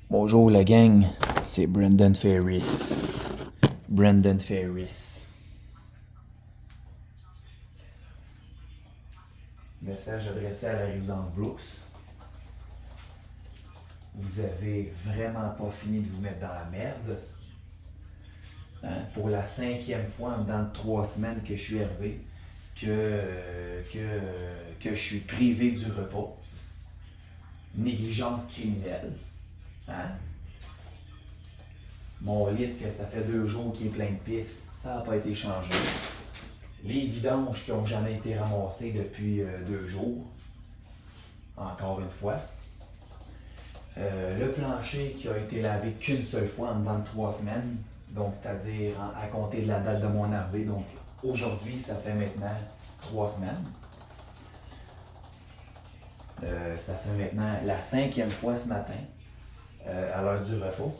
Bonjour la gang, c'est Brendan Ferris. Brendan Ferris. Message adressé à la résidence Brooks. Vous avez vraiment pas fini de vous mettre dans la merde. Hein? Pour la 5e fois en dedans de 3 semaines que je suis arrivé, que je suis privé du repas. Négligence criminelle. Hein? Mon lit, que ça fait 2 jours qu'il est plein de pisse, ça n'a pas été changé. Les vidanges qui n'ont jamais été ramassées depuis 2 jours, encore une fois. Le plancher qui a été lavé qu'une seule fois en dedans de 3 semaines, donc c'est-à-dire à compter de la date de mon arrivée. Donc aujourd'hui, ça fait maintenant 3 semaines. Ça fait maintenant la 5e fois ce matin, à l'heure du repas,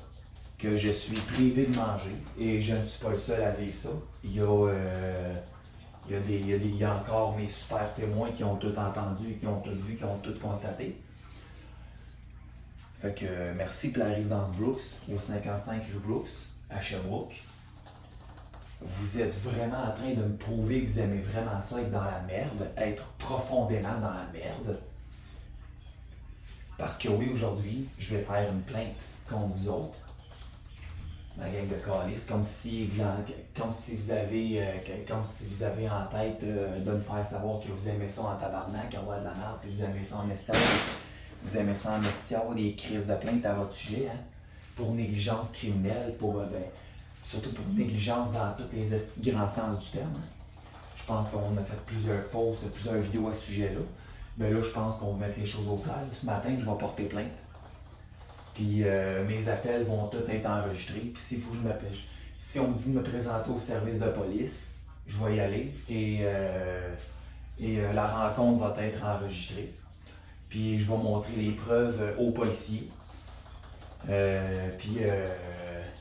que je suis privé de manger et je ne suis pas le seul à vivre ça. Il y a encore mes super témoins qui ont tout entendu, qui ont tout vu, qui ont tout constaté. Fait que merci pour la résidence Brooks, au 55 rue Brooks, à Sherbrooke. Vous êtes vraiment en train de me prouver que vous aimez vraiment ça, être dans la merde, être profondément dans la merde. Parce que oui, aujourd'hui, je vais faire une plainte contre vous autres, ma gang de calices, comme si vous avez en tête de me faire savoir que vous aimez ça en tabarnak, avoir de la merde, puis vous aimez ça en estière. Vous aimez ça en estière, des crises de plainte à votre sujet, hein? Pour négligence criminelle, surtout pour négligence dans tous les grands sens du terme. Hein? Je pense qu'on a fait plusieurs posts, plusieurs vidéos à ce sujet-là. Mais là, je pense qu'on va mettre les choses au clair. Ce matin, je vais porter plainte. Puis mes appels vont tous être enregistrés. Puis si on me dit de me présenter au service de police, je vais y aller. Et la rencontre va être enregistrée. Puis je vais montrer les preuves aux policiers.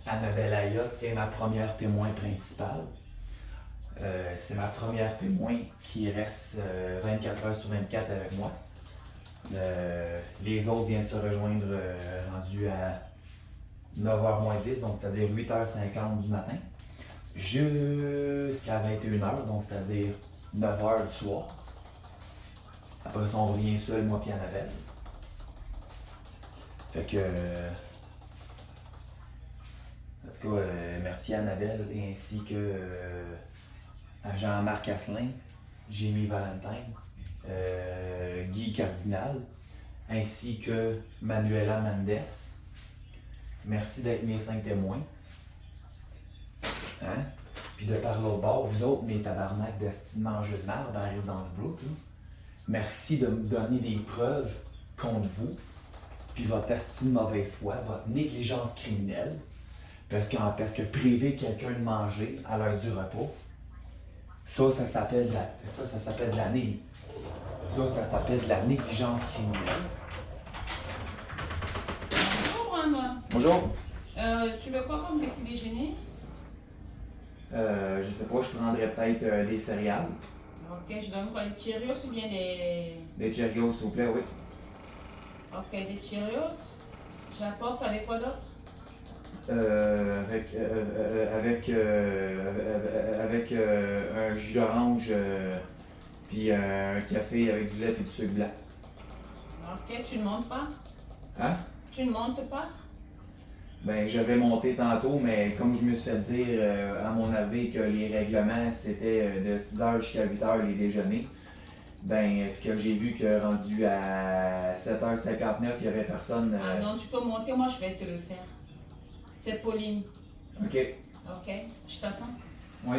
Annabelle Ayotte est ma première témoin principale. C'est ma première témoin qui reste 24 heures sur 24 avec moi. Les autres viennent de se rejoindre rendus à 9h moins 10, donc c'est-à-dire 8h50 du matin, jusqu'à 21h, donc c'est-à-dire 9h du soir. Après ça, on revient seul, moi et Annabelle. Fait que... en tout cas, merci à Annabelle ainsi que à Jean-Marc Asselin, Jimmy Valentine, Guy Cardinal, ainsi que Manuela Mendes. Merci d'être mes 5 témoins. Hein? Puis de par l'autre bord, vous autres, mes tabarnak d'esti mangeux de marde dans la résidence Brooks, merci de me donner des preuves contre vous, puis votre esti de mauvaise foi, votre négligence criminelle, parce que priver quelqu'un de manger à l'heure du repas, ça s'appelle de la négligence criminelle. Bonjour, Brandon. Bonjour. Tu veux quoi comme petit déjeuner? Je sais pas, je prendrais peut-être des céréales. Ok, je donne quoi? Des Cheerios ou bien des... Des Cheerios, s'il vous plaît, oui. Ok, des Cheerios. J'apporte avec quoi d'autre? Avec un jus d'orange, puis un café avec du lait et du sucre blanc. Ok, tu ne montes pas? Hein? Tu ne montes pas? Ben, j'avais monté tantôt, mais comme je me suis fait dire à mon avis que les règlements c'était de 6h jusqu'à 8h les déjeuners, ben, puis que j'ai vu que rendu à 7h59, il n'y avait personne. Ah non, tu peux monter, moi je vais te le faire. C'est Pauline. Ok. Ok, je t'attends. Oui.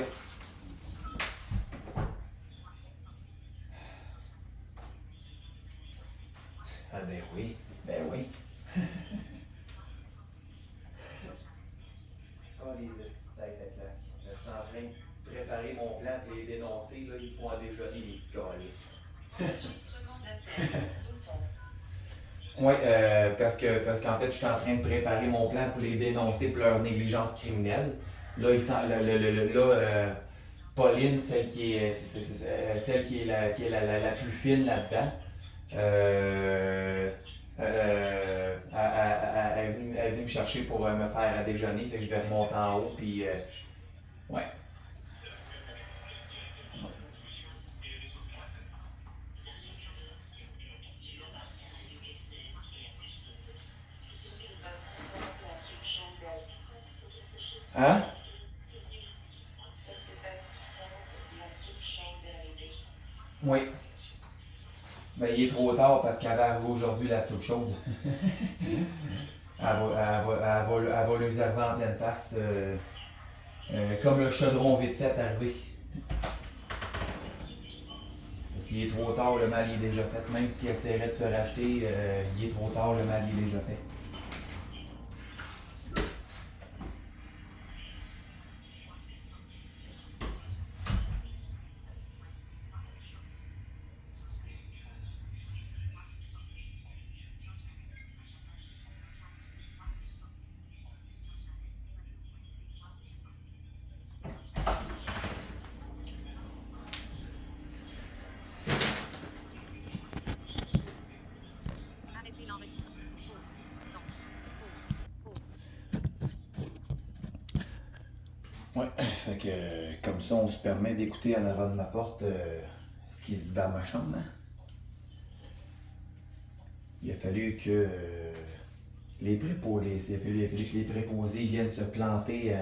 Ah ben oui, ben oui. Oh les estis de tête à claque. Là, je suis en train de préparer mon plan pour les dénoncer, là, ils font à déjeuner les petits calices. Oui, parce qu'en fait, je suis en train de préparer mon plan pour les dénoncer pour leur négligence criminelle. Là, Pauline, celle qui est la plus fine là-dedans, chercher pour me faire à déjeuner. Fait que je vais remonter en haut. Puis, ouais. Hein? Oui. Ben, il est trop tard parce qu'elle va arriver aujourd'hui la soupe chaude. Elle va lui arriver en pleine face. Comme le chaudron vite fait arrivé. S'il est trop tard, le mal est déjà fait. Même s'il essaierait de se racheter, il est trop tard, le mal est déjà fait. Ouais, fait que comme ça, on se permet d'écouter en avant de ma porte ce qui se dit dans ma chambre. Hein? Il a fallu que les préposés viennent se planter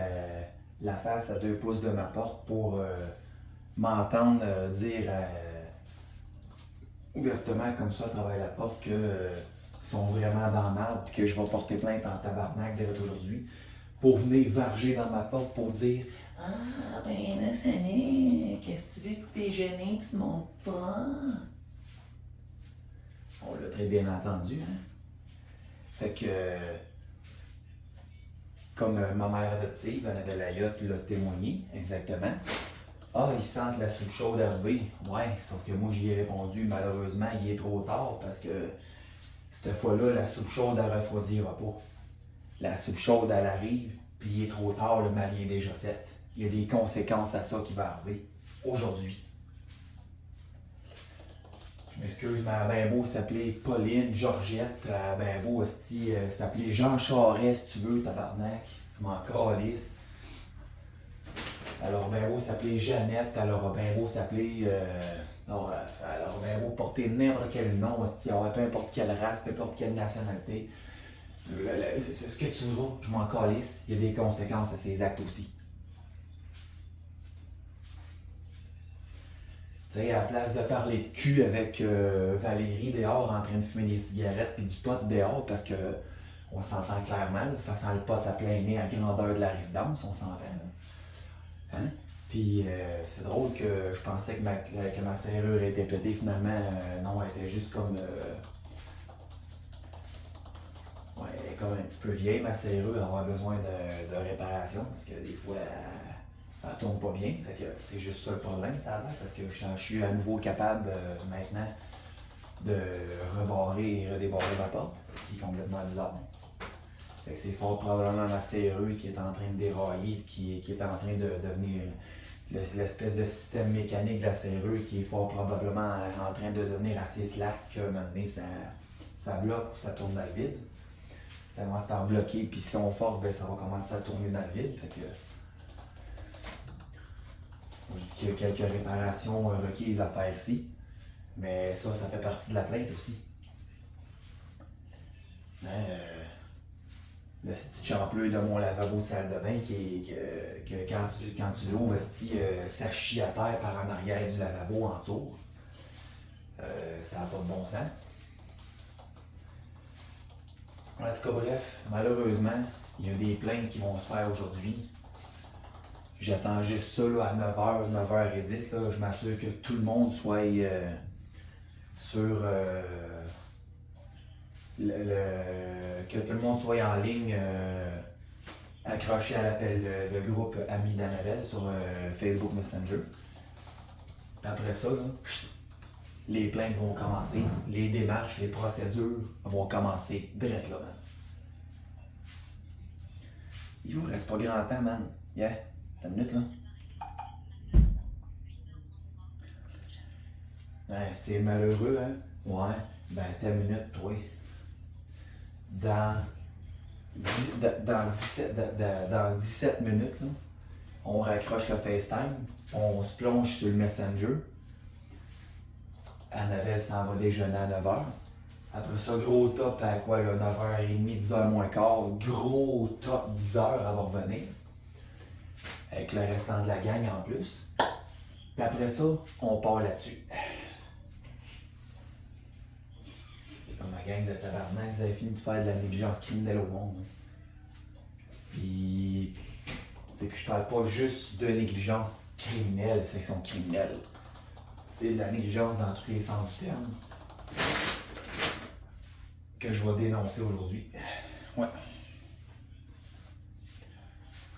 la face à 2 pouces de ma porte pour m'entendre dire ouvertement comme ça à travers la porte que sont vraiment dans le marde et que je vais porter plainte en tabarnak dès aujourd'hui pour venir varger dans ma porte pour dire ah ben là Sané, qu'est-ce que tu veux pour t'es gêné, tu montes pas? On l'a très bien entendu, hein? Fait que comme ma mère adoptive, Annabelle Ayotte, l'a témoigné, exactement. Ah, ils sentent la soupe chaude arriver. Ouais, sauf que moi j'y ai répondu, malheureusement, il est trop tard parce que cette fois-là, la soupe chaude, elle refroidira pas. La soupe chaude, elle arrive, puis il est trop tard, le mal est déjà fait. Il y a des conséquences à ça qui va arriver aujourd'hui. Je m'excuse, mais ben beau s'appeler Pauline, Georgette, ben beau s'appeler Jean Charest, si tu veux, tabarnak. Je m'en calisse. Alors ben beau s'appeler Jeannette, alors ben beau s'appeler... alors ben beau porter n'importe quel nom, peu importe quelle race, peu importe quelle nationalité. C'est ce que tu veux, je m'en calisse. Il y a des conséquences à ces actes aussi. Tu sais, à la place de parler de cul avec Valérie dehors en train de fumer des cigarettes et du pot dehors, parce que on s'entend clairement, là, ça sent le pot à plein nez à grandeur de la résidence, on s'entend. Là. Hein? Puis c'est drôle que je pensais que ma serrure était pétée, finalement, non, elle était juste comme... ouais, elle est comme un petit peu vieille, ma serrure, elle va avoir besoin de réparation, parce que des fois... Elle tourne pas bien, fait que c'est juste ça le problème, ça a l'air, parce que je suis à nouveau capable maintenant de rebarrer et redébarrer ma porte, ce qui est complètement bizarre. Fait que c'est fort probablement ma serrure qui est en train de dérailler, qui est en train de devenir l'espèce de système mécanique de la serrure qui est fort probablement en train de devenir assez slack que maintenant ça bloque ou ça tourne dans le vide. Ça commence par bloquer, puis si on force, ben ça va commencer à tourner dans le vide. Fait que je dis qu'il y a quelques réparations requises à faire ici, mais ça fait partie de la plainte aussi. Le petit champleux de mon lavabo de salle de bain que quand tu l'ouvres, ça chie à terre par en arrière du lavabo en tour. Ça n'a pas de bon sens. En tout cas, bref, malheureusement, il y a des plaintes qui vont se faire aujourd'hui. J'attends juste ça là, à 9h, 9h10. Là, je m'assure que tout le monde soit sur que tout le monde soit en ligne accroché à l'appel de groupe Amis d'Annabelle sur Facebook Messenger. Puis après ça, là, les plaintes vont commencer, les démarches, les procédures vont commencer direct là, man. Il vous reste pas grand temps, man. Yeah. T'as une minute, là? Ben, c'est malheureux, hein? Ouais. Ben, t'as une minute, toi. Dans dans 17 minutes, là, on raccroche le FaceTime, on se plonge sur le Messenger. Annabelle s'en va déjeuner à 9h. Après ça, gros top à quoi, là, 9h30, 10h moins quart. Gros top 10h, elle va revenir. Avec le restant de la gang en plus. Puis après ça, on part là-dessus. Là, ma gang de tabarnak, vous avez fini de faire de la négligence criminelle au monde. Hein. Puis je parle pas juste de négligence criminelle, section criminelle. C'est de la négligence dans tous les sens du terme que je vais dénoncer aujourd'hui. Ouais.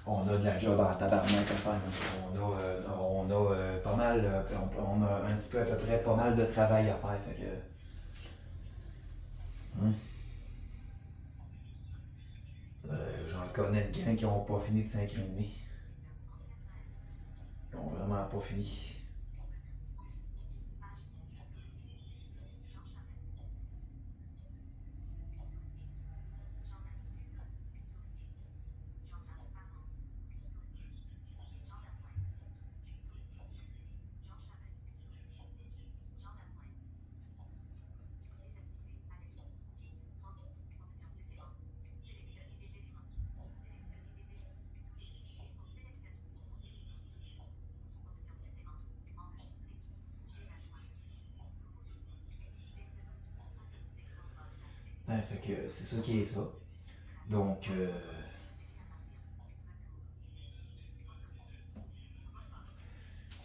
On a de la job à tabarnak à faire. On a pas mal, on a un petit peu à peu près pas mal de travail à faire. Fait que, j'en connais de gens qui n'ont pas fini de s'incriminer. Ils n'ont vraiment pas fini. Fait que c'est ça qui est ça. Donc,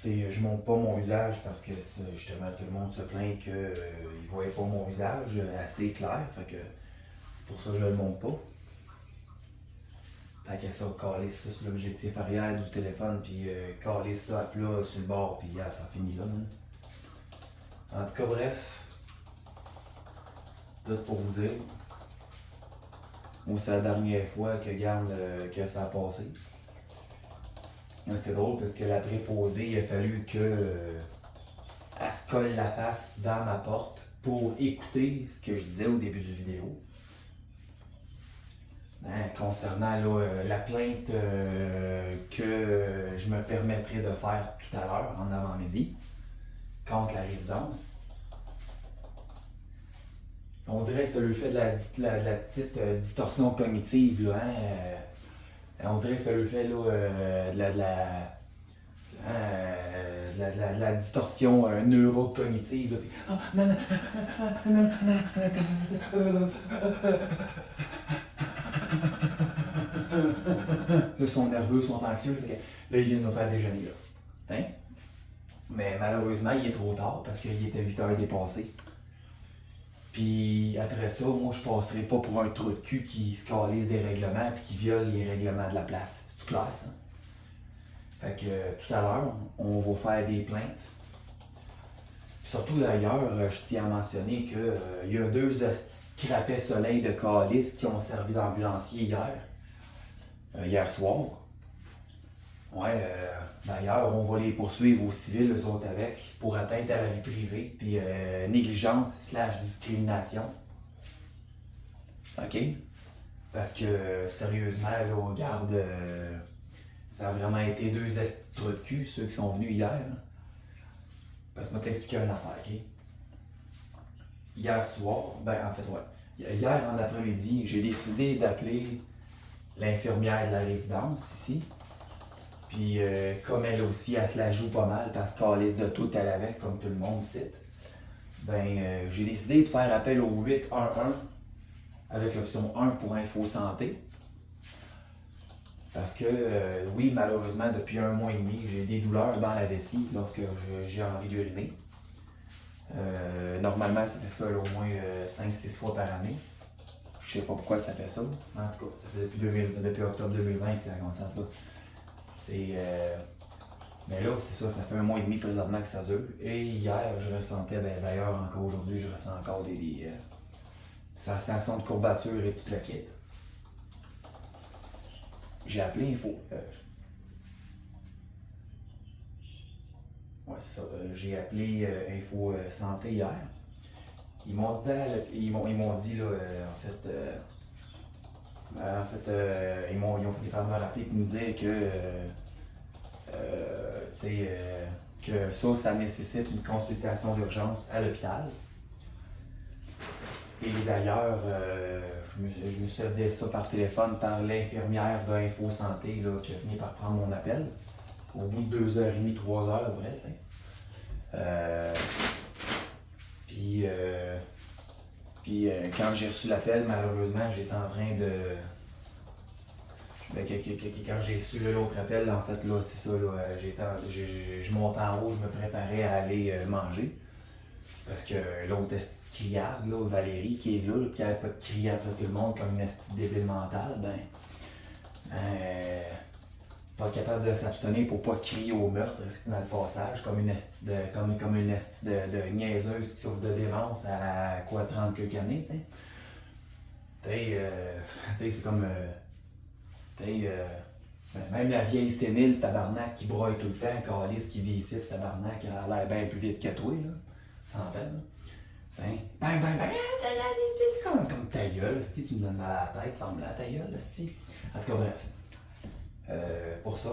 je montre pas mon visage parce que justement tout le monde se plaint qu'ils ne voyaient pas mon visage assez clair. Fait que c'est pour ça que je le montre pas. Tant qu'à ça, caler ça sur l'objectif arrière du téléphone, puis caler ça à plat sur le bord, puis ça finit là. Hein. En tout cas, bref, tout pour vous dire. Moi, c'est la dernière fois que ça a passé. C'est drôle parce que la préposée, il a fallu qu'elle se colle la face dans ma porte pour écouter ce que je disais au début du vidéo. Concernant là, la plainte que je me permettrai de faire tout à l'heure, en avant-midi, contre la résidence. On dirait que ça lui fait de la petite distorsion cognitive, là, hein? On dirait que ça lui fait là, de la distorsion neurocognitive. Là, ils sont nerveux, ils sont anxieux. Là, ils viennent nous faire déjeuner. Là. Hein? Mais malheureusement, il est trop tard parce qu'il était 8h dépassé. Puis après ça, moi, je passerai pas pour un trou de cul qui se calise des règlements et qui viole les règlements de la place. C'est clair, ça? Fait que tout à l'heure, on va faire des plaintes. Puis surtout d'ailleurs, je tiens à mentionner qu'il y a 2 crapets soleil de calice qui ont servi d'ambulancier hier soir. Ouais, d'ailleurs, on va les poursuivre au civil, eux autres avec, pour atteinte à la vie privée, puis négligence / discrimination. OK? Parce que, sérieusement, là, regarde, ça a vraiment été 2 trous de cul, ceux qui sont venus hier. Parce que je vais t'expliquer une affaire, OK? Hier soir, en fait, ouais. Hier en après-midi, j'ai décidé d'appeler l'infirmière de la résidence ici. Puis comme elle aussi, elle se la joue pas mal parce qu'elle laisse de tout elle avait, comme tout le monde cite. J'ai décidé de faire appel au 811 avec l'option 1 pour Info Santé. Parce que oui, malheureusement, depuis 1 mois et demi, j'ai des douleurs dans la vessie lorsque j'ai envie d'uriner. Normalement, ça fait ça là, au moins 5-6 fois par année. Je sais pas pourquoi ça fait ça. En tout cas, ça fait depuis octobre 2020 que ça commence là. Mais là, c'est ça fait 1 mois et demi présentement que ça dure. Et hier, je ressentais, d'ailleurs encore aujourd'hui, je ressens encore des sensations de courbature et toute la kit. J'ai appelé Info. C'est ça. J'ai appelé Info Santé hier. Ils m'ont dit là, en fait, En fait, ils ont fini par me rappeler et me dire que, tu sais, que ça nécessite une consultation d'urgence à l'hôpital. Et d'ailleurs, je me suis fait dire ça par téléphone par l'infirmière de Info Santé là, qui a fini par prendre mon appel. Au bout de 2h30, 3h, vrai, tu sais. Puis quand j'ai reçu l'appel, malheureusement, j'étais en train de. Quand j'ai su l'autre appel, en fait, là, c'est ça, là, je montais en haut, je me préparais à aller manger. Parce que l'autre esti de criarde, là, Valérie, qui est là, puis elle n'arrête pas de crier après tout le monde comme une esti de débile mentale, pas capable de s'abstenir pour pas crier au meurtre, rester dans le passage, comme une esti de niaiseuse qui souffre de démence à quoi, 30 quelques années, tu sais. Tu sais, c'est comme. Même la vieille sénile, tabarnak, qui broye tout le temps, calice qui vit ici, tabarnak, elle a l'air bien plus vite que toi, là. Sans peine. Bang, bang, bang. C'est comme ta gueule, tu me donnes mal à la tête, ferme-la ta gueule, en tout cas, bref. Pour ça,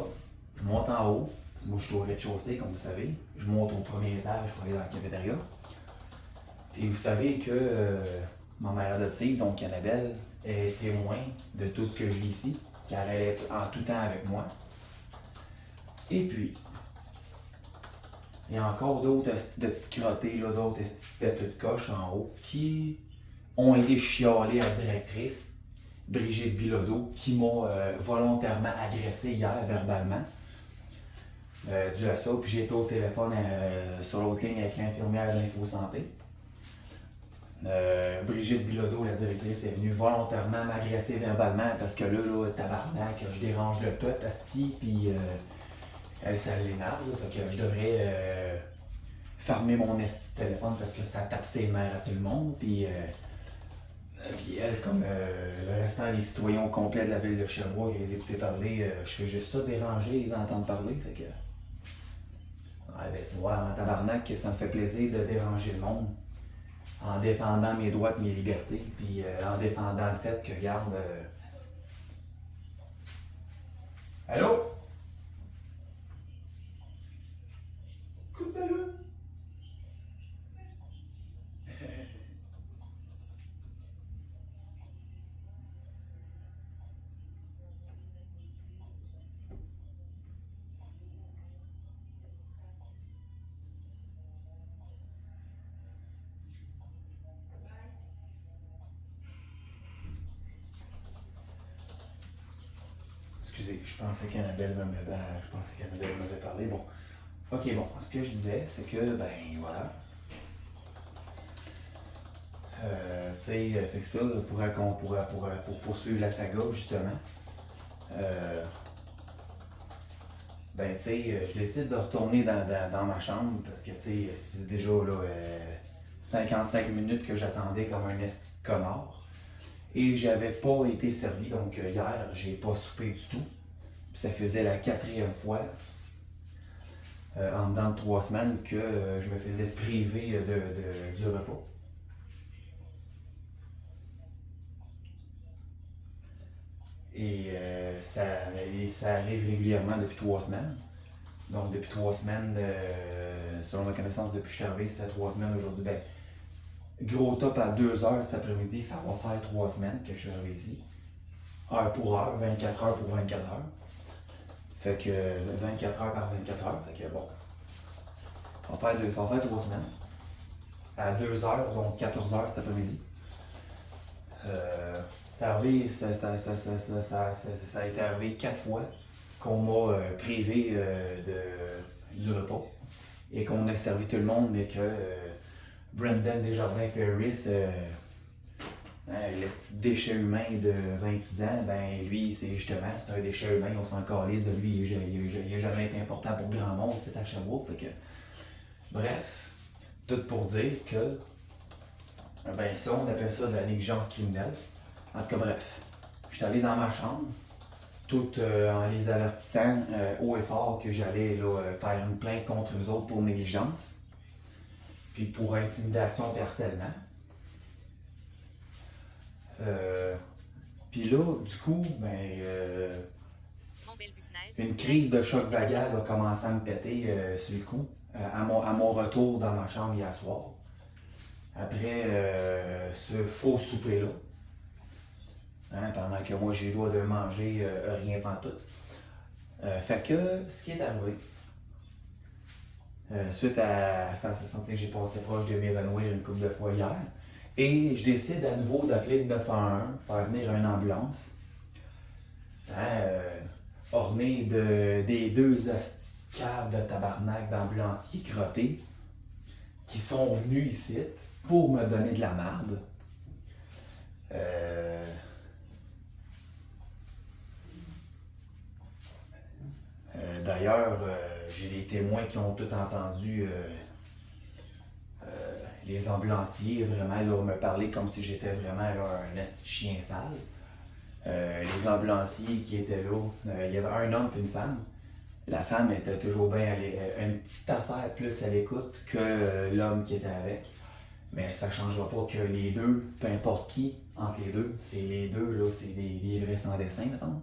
je monte en haut, parce que moi je suis au rez-de-chaussée, comme vous savez. Je monte au premier étage pour aller dans la cafétéria. Puis vous savez que ma mère adoptive, donc Annabelle, est témoin de tout ce que je vis ici, car elle est en tout temps avec moi. Et puis, il y a encore d'autres de petits crottés, là, d'autres petites pètes de coche en haut qui ont été chialés à la directrice, Brigitte Bilodeau, qui m'a volontairement agressé hier verbalement. Dû à ça, puis j'ai été au téléphone sur l'autre ligne avec l'infirmière d'Info Santé. Brigitte Bilodeau, la directrice, est venue volontairement m'agresser verbalement parce que là, tabarnak, je dérange le peuple, asti, puis elle, ça l'énerve, fait que je devrais fermer mon esti de téléphone parce que ça tape ses nerfs à tout le monde, puis elle, comme le restant des citoyens au complet de la ville de Sherbrooke, les écouter parler, je fais juste ça, déranger, les entendre parler, fait que... Ouais, ben tu vois, en tabarnak, ça me fait plaisir de déranger le monde en défendant mes droits et mes libertés, puis en défendant le fait que, regarde... Allô? Coupe-le! Excusez, je pensais qu'Annabelle m'avait parlé. Bon, ok, bon, ce que je disais, c'est que, ben voilà. Tu sais, fait que ça, pour poursuivre la saga, justement, ben tu sais, je décide de retourner dans ma chambre parce que, tu sais, c'est déjà là 55 minutes que j'attendais comme un esti de connard. Et j'avais pas été servi, donc hier, j'ai pas soupé du tout. Puis ça faisait la 4e fois en dedans de 3 semaines que je me faisais priver du repas. Et ça arrive régulièrement depuis 3 semaines. Donc depuis 3 semaines, selon ma connaissance, depuis que je suis arrivé, ça fait 3 semaines aujourd'hui. Ben, gros top à 2h cet après-midi, ça va faire 3 semaines que je suis arrivé ici. Heure pour heure, 24 heures pour 24 heures. Fait que 24 heures par 24 heures, fait que bon. Ça va faire 3 semaines. À 2h, donc 14h cet après-midi. Ça a été arrivé 4 fois qu'on m'a privé du repas et qu'on a servi tout le monde, mais que Brendan Desjardins-Ferris, le petit déchet humain de 26 ans, ben lui, c'est un déchet humain, on s'en calisse de lui, il n'a jamais été important pour grand monde, c'est à Sherbrooke, fait que... Bref, tout pour dire que, ben ça, on appelle ça de la négligence criminelle. En tout cas, bref, je suis allé dans ma chambre, tout en les avertissant haut et fort que j'allais faire une plainte contre eux autres pour négligence, puis pour intimidation et harcèlement. Puis là, du coup, une crise de choc vagal a commencé à me péter sur le coup, à mon retour dans ma chambre hier soir. Après ce faux souper-là, hein, pendant que moi j'ai le droit de manger rien pantoute. Fait que, ce qui est arrivé, suite à ça s'est senti que j'ai passé proche de m'évanouir une couple de fois hier, et je décide à nouveau d'appeler le 911 pour faire venir une ambulance. Hein, ornée des deux hosties de caves de tabarnak d'ambulanciers crottés qui sont venus ici pour me donner de la marde. D'ailleurs, j'ai des témoins qui ont tout entendu les ambulanciers vraiment là, me parler comme si j'étais vraiment là, un esti de chien sale. Les ambulanciers qui étaient là, il y avait un homme et une femme. La femme était toujours bien une petite affaire plus à l'écoute que l'homme qui était avec. Mais ça ne changera pas que les deux, peu importe qui, entre les deux, c'est les deux, là, c'est des vrais sans dessin, mettons.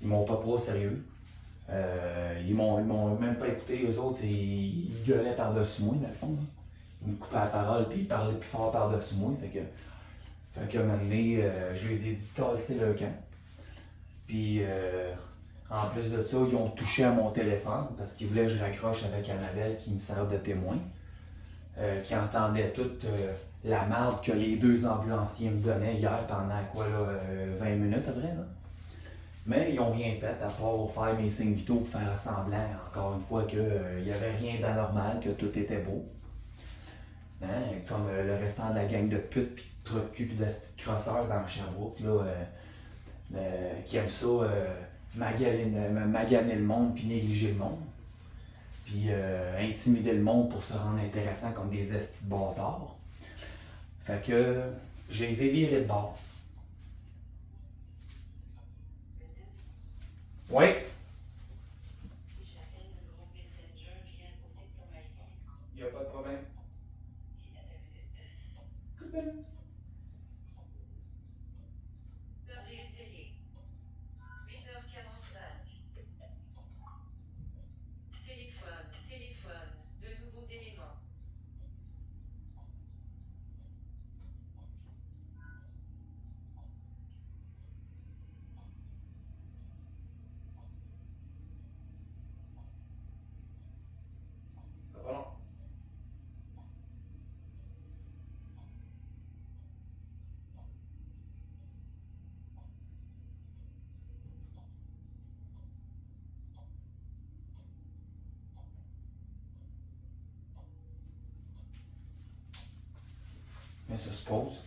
Ils m'ont pas pris au sérieux. Ils m'ont même pas écouté. Eux autres, ils gueulaient par-dessus moi, dans le fond. Là. Ils me coupaient la parole, puis ils parlaient plus fort par-dessus moi. Fait que un moment donné, je les ai dit de casser le camp. Puis, en plus de ça, ils ont touché à mon téléphone parce qu'ils voulaient que je raccroche avec Annabelle qui me sert de témoin. Qui entendait toute la marde que les deux ambulanciers me donnaient hier pendant quoi, là, 20 minutes après. Là. Mais ils n'ont rien fait à part faire mes signes vitaux pour faire semblant, encore une fois, qu'il n'y avait rien d'anormal, que tout était beau. Hein? Comme le restant de la gang de putes, pis de trucs cul, pis de petits crosseurs dans Sherbrooke, là, qui aiment ça, maganer le monde, puis négliger le monde. Puis intimider le monde pour se rendre intéressant comme des estis de bâtards. Fait que je les ai virés de bord. Oui. Il n'y a pas de problème. Réessayer. 8h45. Téléphone. De nouveaux éléments. Ça va long. Mais ça se pose.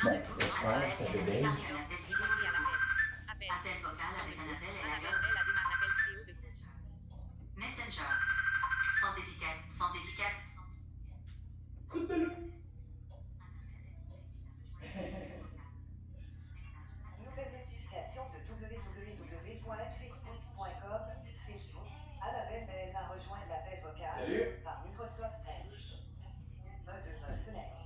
Bon, laisse faire, ça bébé. Appel vocal avec Annabelle et la Messenger. Sans étiquette. Coup de ballon. Nouvelle notification de www.facebook.com. Facebook. Annabelle a rejoint l'appel vocal Salut. par Microsoft Edge. Mode de fenêtre.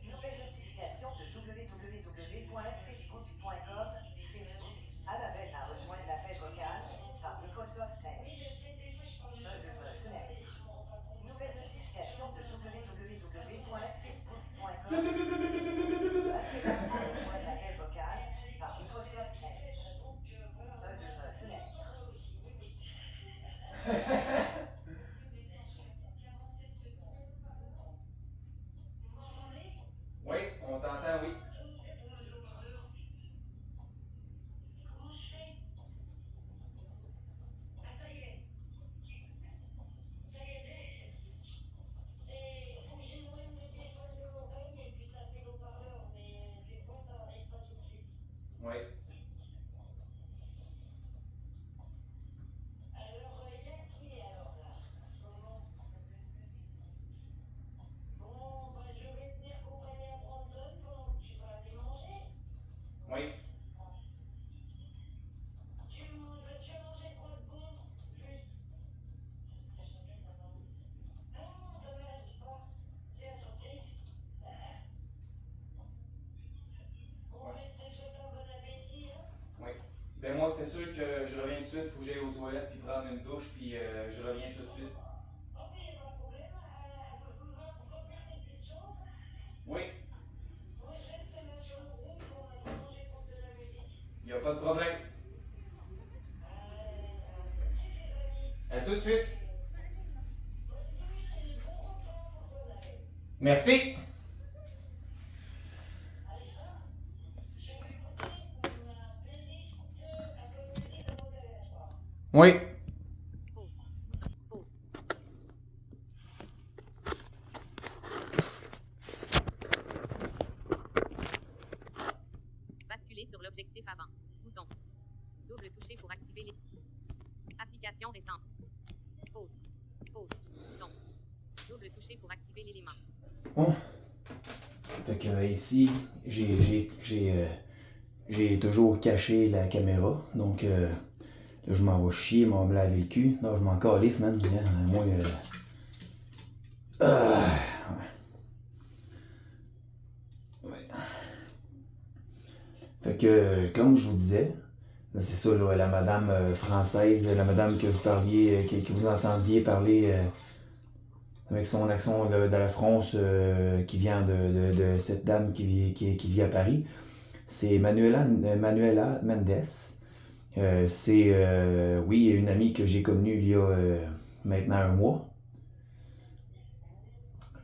Nouvelle notification de www.facebook.com. Facebook. Annabelle a rejoint l'appel vocal c'est sûr que je reviens tout de suite. Faut que j'aille aux toilettes puis prendre une douche puis je reviens tout de suite. Oui. Il n'y a pas de problème. À tout de suite. Merci. Oui. Basculer sur l'objectif avant. Bouton. Double toucher pour activer les... Application récente. Pause. Pause. Bouton. Double toucher pour activer l'élément. Bon. Fait que ici, j'ai toujours caché la caméra. Donc là, je m'en vais chier, m'en me laver le cul. Non, je m'en calisse, man. Moi, ouais. Fait que, comme je vous disais, là, c'est ça, là, la madame française, la madame que vous parliez, que vous entendiez parler avec son accent de la France qui vient de cette dame qui vit à Paris. C'est Manuela Mendes. C'est, oui, une amie que j'ai connue il y a maintenant un mois.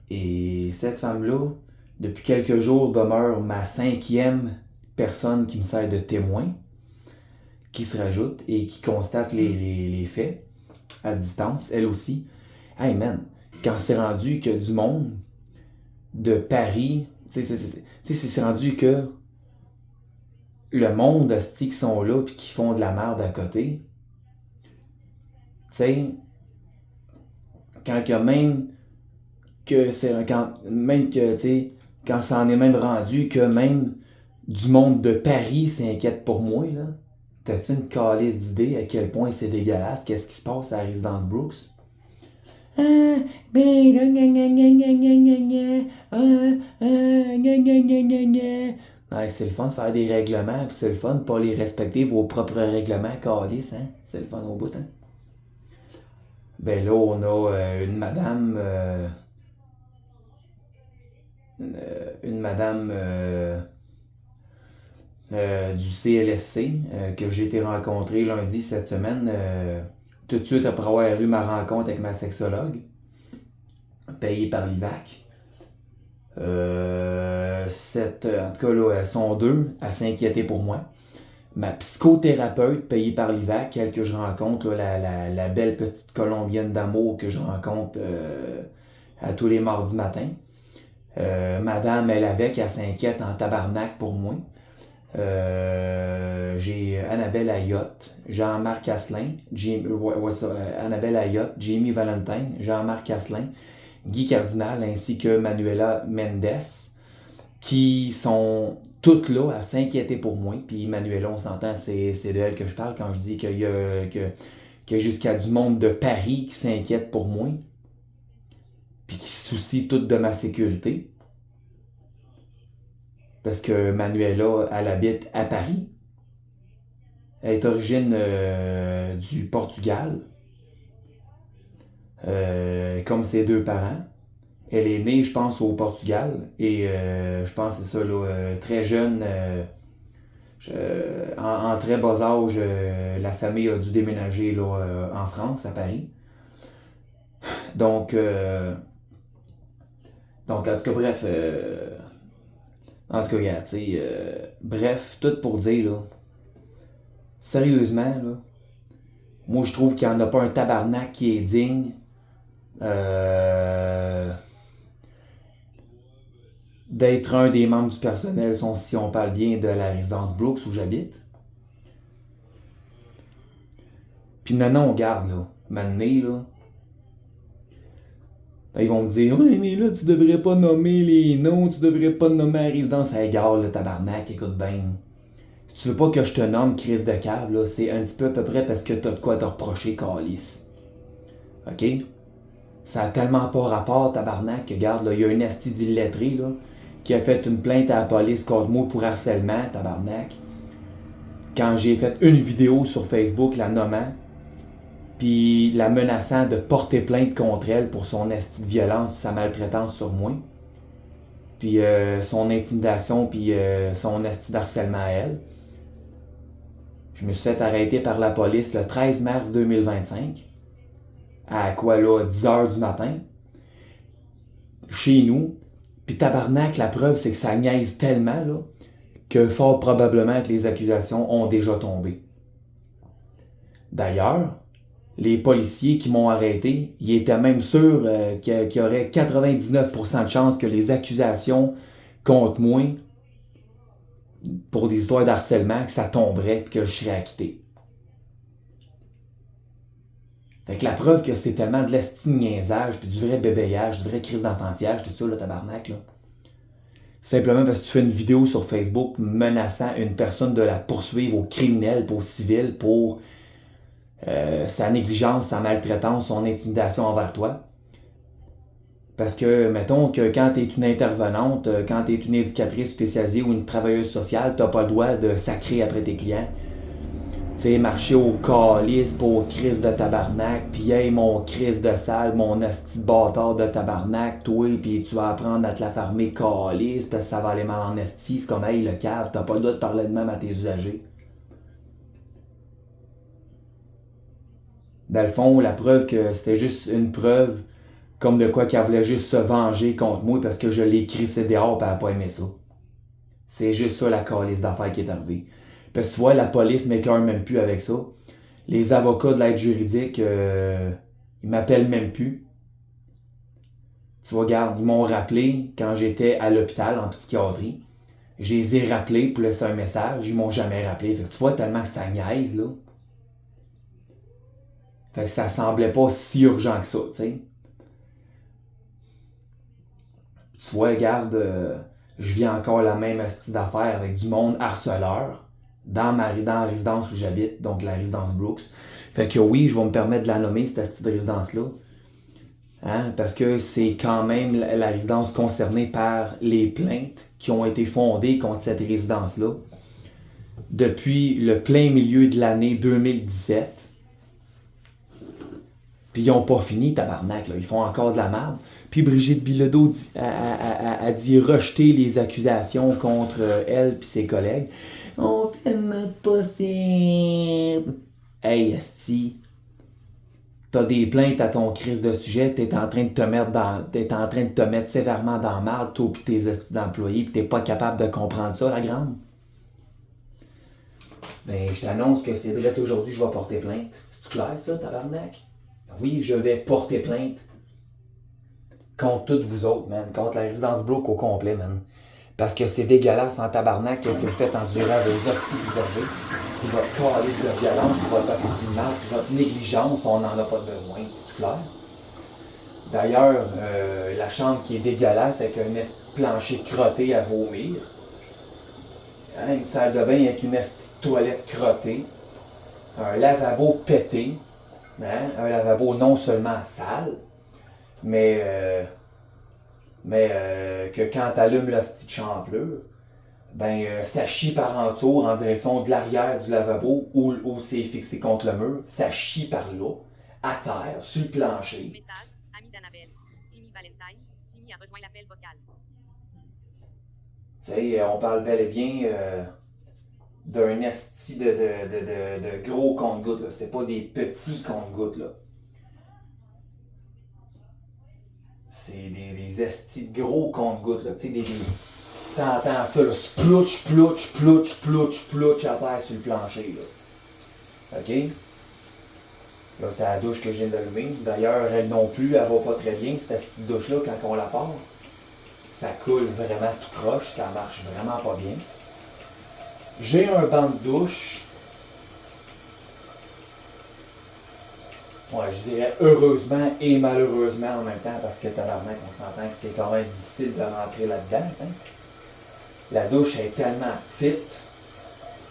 Et cette femme-là, depuis quelques jours, demeure ma 5e personne qui me sert de témoin, qui se rajoute et qui constate les faits à distance, elle aussi. Hey man, quand c'est rendu que du monde de Paris, c'est rendu que le monde hostie qui sont là puis qui font de la merde à côté, tu sais, quand il y a même que quand ça en est même rendu que même du monde de Paris s'inquiète pour moi, là. T'as-tu une calisse d'idée à quel point c'est dégueulasse? Qu'est-ce qui se passe à la résidence Brooks? Ouais, c'est le fun de faire des règlements, puis c'est le fun de pas les respecter, vos propres règlements, calisse, hein? C'est le fun au bout, hein? Ben là, on a une madame du CLSC que j'ai été rencontrer lundi cette semaine, tout de suite après avoir eu ma rencontre avec ma sexologue, payée par l'IVAC. En tout cas, là, elles sont deux à s'inquiéter pour moi. Ma psychothérapeute payée par l'IVAC, elle que je rencontre, là, la belle petite colombienne d'amour que je rencontre à tous les mardis matins. Madame, elle s'inquiète en tabarnak pour moi. J'ai Annabelle Ayotte, Jean-Marc Asselin, Annabelle Ayotte, Jamie Valentine, Jean-Marc Asselin, Guy Cardinal ainsi que Manuela Mendes, qui sont toutes là à s'inquiéter pour moi. Puis Manuela, on s'entend, c'est de elle que je parle quand je dis qu'il y a jusqu'à du monde de Paris qui s'inquiète pour moi, puis qui se soucie toute de ma sécurité. Parce que Manuela, elle habite à Paris. Elle est d'origine du Portugal. Comme ses deux parents. Elle est née, je pense, au Portugal. Et je pense que c'est ça, là, très jeune. En très bas âge, la famille a dû déménager là, en France, à Paris. Donc, en tout cas, bref. En tout cas, regarde, tu sais, bref, tout pour dire, là, sérieusement, là, moi je trouve qu'il n'y en a pas un tabarnak qui est digne d'être un des membres du personnel, si on parle bien de la résidence Brooks où j'habite. Puis non, regarde, là, maintenant, là, ils vont me dire, ouais, mais là, tu devrais pas nommer les noms, tu devrais pas nommer la résidence. Hey, gars, le tabarnak, écoute bien. Si tu veux pas que je te nomme Chris de cave, là, c'est un petit peu à peu près parce que t'as de quoi te reprocher, calice. OK? Ça a tellement pas rapport, tabarnak, que regarde, là, il y a un asti d'illettré, là, qui a fait une plainte à la police contre moi pour harcèlement, tabarnak. quand j'ai fait une vidéo sur Facebook la nommant, puis la menaçant de porter plainte contre elle pour son esti de violence puis sa maltraitance sur moi, puis son intimidation puis son esti d'harcèlement à elle. Je me suis fait arrêter par la police le 13 mars 2025, à quoi là, 10h du matin, chez nous. Puis tabarnak, la preuve c'est que ça niaise tellement là, que fort probablement que les accusations ont déjà tombé. D'ailleurs, les policiers qui m'ont arrêté, ils étaient même sûrs qu'il y aurait 99% de chances que les accusations contre moi pour des histoires d'harcèlement, que ça tomberait et que je serais acquitté. Fait que la preuve que c'est tellement de l'esti de niaisage, puis du vrai bébéyage, du vrai crise d'enfantillage, tout ça, le tabarnak, là. Simplement parce que tu fais une vidéo sur Facebook menaçant une personne de la poursuivre au criminel, au civil, pour sa négligence, sa maltraitance, son intimidation envers toi. Parce que, mettons que quand tu es une intervenante, quand tu es une éducatrice spécialisée ou une travailleuse sociale, tu n'as pas le droit de sacrer après tes clients. Tu sais, marcher au calice pour crise de tabarnak, pis hey, mon crise de sale, mon asti de bâtard de tabarnak, toi, pis tu vas apprendre à te la fermer calice, parce que ça va aller mal en esti. C'est comme, hey, le cave, t'as pas le droit de parler de même à tes usagers. Dans le fond, la preuve que c'était juste une preuve, comme de quoi qu'elle voulait juste se venger contre moi parce que je l'ai crissé dehors pis elle a pas aimé ça. C'est juste ça la calice d'affaires qui est arrivée. Parce que tu vois, la police m'écœure même plus avec ça. Les avocats de l'aide juridique, ils m'appellent même plus. Tu vois, regarde, ils m'ont rappelé quand j'étais à l'hôpital en psychiatrie. Je les ai rappelés pour laisser un message. Ils m'ont jamais rappelé. Fait que tu vois tellement que ça niaise, là. Fait que ça semblait pas si urgent que ça, tu sais. Tu vois, regarde, je vis encore la même astuce d'affaires avec du monde harceleur dans la résidence où j'habite, donc la résidence Brooks. Fait que oui, je vais me permettre de la nommer, cette astuce de résidence-là. Hein, parce que c'est quand même la résidence concernée par les plaintes qui ont été fondées contre cette résidence-là depuis le plein milieu de l'année 2017. Puis ils n'ont pas fini, tabarnak, là. Ils font encore de la merde. Puis Brigitte Bilodeau a dit rejeter les accusations contre elle et ses collègues. On fait notre possible. Hey, esti, t'as des plaintes à ton crise de sujet, t'es en train de te mettre sévèrement dans la marde, toi pis tes estis d'employés, pis t'es pas capable de comprendre ça, la grande. Ben, je t'annonce que c'est direct aujourd'hui je vais porter plainte. C'est-tu clair, ça, tabarnak? Oui, je vais porter plainte contre toutes vous autres, man. Contre la résidence Brooks au complet, man. Parce que c'est dégueulasse en tabarnak que c'est fait endurant vos hosties que vous avez. Puis votre calice de violence, puis votre hostie de mal, puis votre négligence, on n'en a pas besoin. C'est clair? D'ailleurs, la chambre qui est dégueulasse avec un esti de plancher crotté à vomir. Hein, une salle de bain avec une esti de toilette crottée. Un lavabo pété. Hein? Un lavabo non seulement sale, mais que quand t'allumes la petite champlure, ben ça chie par en tour en direction de l'arrière du lavabo où c'est fixé contre le mur. Ça chie par là, à terre, sur le plancher. Message, ami d'Annabelle. Jimmy Valentine. Jimmy a rejoint l'appel vocal. Tu sais, on parle bel et bien d'un esti de gros compte-gouttes, là. C'est pas des petits compte-gouttes, là. C'est des estis de gros compte-gouttes, là. Tu sais, t'entends ça, là. Splouch, plouch, plouch, plouch, plouch à terre sur le plancher, là. OK? Là, c'est la douche que je viens d'allumer. D'ailleurs, elle non plus, elle va pas très bien, cette petite douche-là, quand on la part. Ça coule vraiment tout croche, ça marche vraiment pas bien. J'ai un banc de douche. Ouais, je dirais heureusement et malheureusement en même temps, parce que tabarnak, on s'entend que c'est quand même difficile de rentrer là-dedans. Hein? La douche est tellement petite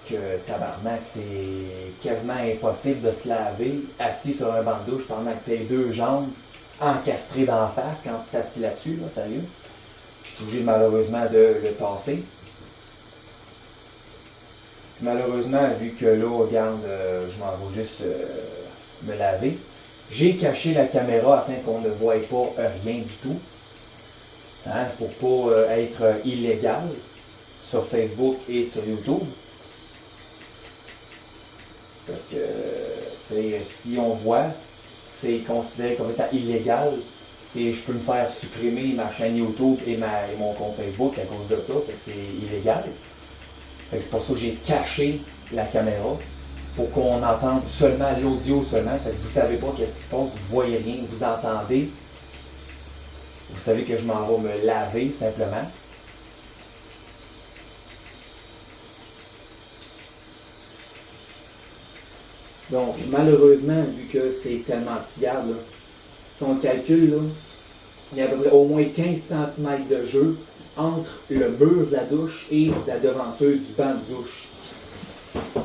que tabarnak, c'est quasiment impossible de se laver assis sur un banc de douche pendant que tes deux jambes encastrées d'en face quand tu t'assis là-dessus, là, sérieux. Je suis obligé malheureusement de le tasser. Malheureusement, vu que là, regarde, je m'en vais juste me laver, j'ai caché la caméra afin qu'on ne voie pas rien du tout. Hein, pour pas être illégal sur Facebook et sur YouTube. Parce que si on voit, c'est considéré comme étant illégal et je peux me faire supprimer ma chaîne YouTube et mon compte Facebook à cause de ça, fait que c'est illégal. Fait que c'est pour ça que j'ai caché la caméra pour qu'on entende seulement l'audio seulement. Fait que vous savez pas qu'est-ce qui se passe, vous voyez rien, vous entendez. Vous savez que je m'en vais me laver simplement. Donc, malheureusement, vu que c'est tellement petit, regarde, là, si on calcule, là, il y a à peu près au moins 15 cm de jeu entre le mur de la douche et la devanture du banc de douche.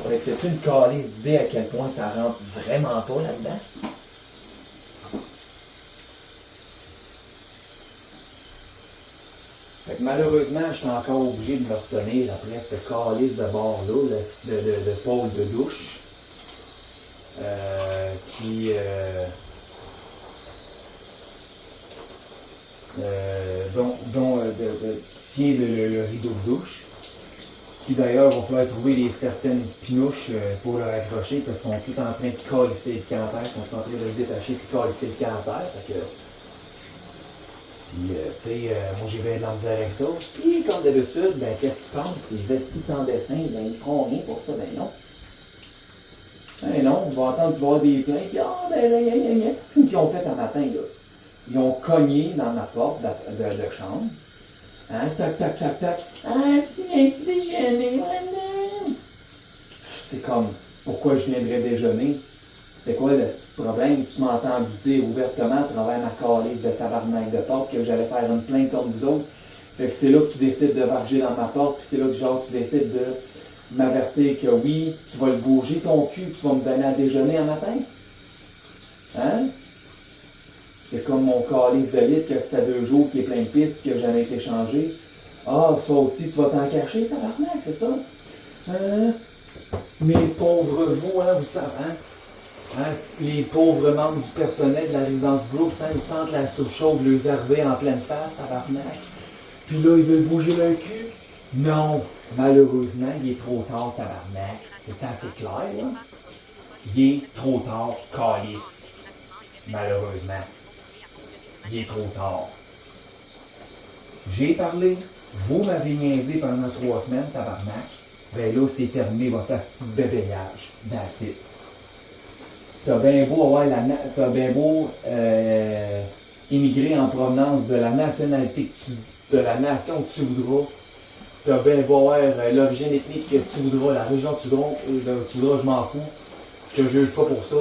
Fait que tu une calée d'idée à quel point ça rentre vraiment pas là-dedans? Fait que malheureusement, je suis encore obligé de me retenir après ce calice de bord-là, de pôle de douche, qui tient le rideau de douche. Qui d'ailleurs, va falloir trouver certaines pinouches pour le raccrocher, parce qu'ils sont tous en train de calisser le camp à terre, ils sont en train de le détacher et de calisser le camp à terre. Puis, tu sais, moi j'ai bien de la misère avec ça. Puis, comme d'habitude, ben, qu'est-ce que tu penses? Les vestis sans dessin, ben, ils feront rien pour ça, ben non. Ben non, on va entendre voir des plaintes, puis c'est ce qu'ils ont fait un matin, là. Ils ont cogné dans ma porte de chambre. Hein, tac, tac, tac, tac. Ah, tu déjeuner, madame? C'est comme, pourquoi je viendrais déjeuner? C'est quoi le problème? Tu m'entends douter ouvertement à travers ma calice de tabarnak de porte que j'allais faire une plainte contre vous autres. Fait que c'est là que tu décides de varger dans ma porte, puis c'est là que genre tu décides de m'avertir que oui, tu vas le bouger ton cul, tu vas me donner à déjeuner un matin. Hein? C'est comme mon calice de litre que c'était 2 jours qui est plein de pistes qui n'a jamais été changé. Ah, ça aussi, tu vas t'en cacher, tabarnak, c'est ça? Mes pauvres vous, hein, vous savez, hein? Hein? Les pauvres membres du personnel de la résidence Brooks, hein, ils sentent la surchauffe les arriver en pleine face, tabarnak. Puis là, ils veulent bouger leur cul? Non, malheureusement, il est trop tard, tabarnak. C'est assez clair, là. Il est trop tard, calice. Malheureusement. Il est trop tard. J'ai parlé, vous m'avez niaisé pendant 3 semaines, tabarnak. Ben là, c'est terminé votre petit bébéillage. That's it. T'as bien beau avoir immigrer en provenance de la nationalité de la nation que tu voudras. T'as bien beau avoir l'origine ethnique que tu voudras, la région que tu voudras, je m'en fous. Je te juge pas pour ça.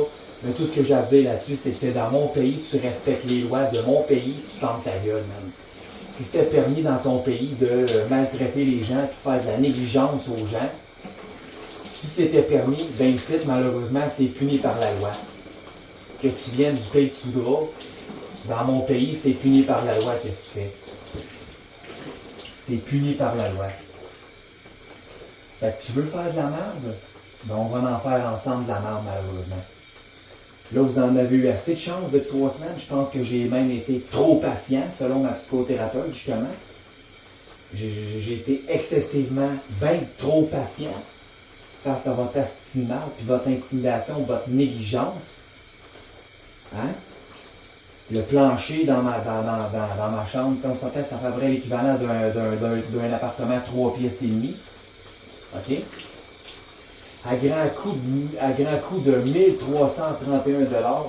Mais tout ce que j'avais là-dessus, c'est que dans mon pays, tu respectes les lois de mon pays, tu fermes ta gueule, même. Si c'était permis dans ton pays de maltraiter les gens, de faire de la négligence aux gens, si c'était permis, ben ici, malheureusement, c'est puni par la loi. Que tu viennes du pays que tu voudras, dans mon pays, c'est puni par la loi que tu fais. C'est puni par la loi. Fait que tu veux faire de la merde? Ben on va en faire ensemble de la merde, malheureusement. Là, vous en avez eu assez de chance de 3 semaines. Je pense que j'ai même été trop patient, selon ma psychothérapeute, justement. J'ai été excessivement, bien trop patient face à votre astinage, puis votre intimidation, votre négligence. Hein? Le plancher dans ma chambre, comme ça fait à peu près l'équivalent d'un appartement 3 pièces et demie. OK? À grand coût de 1331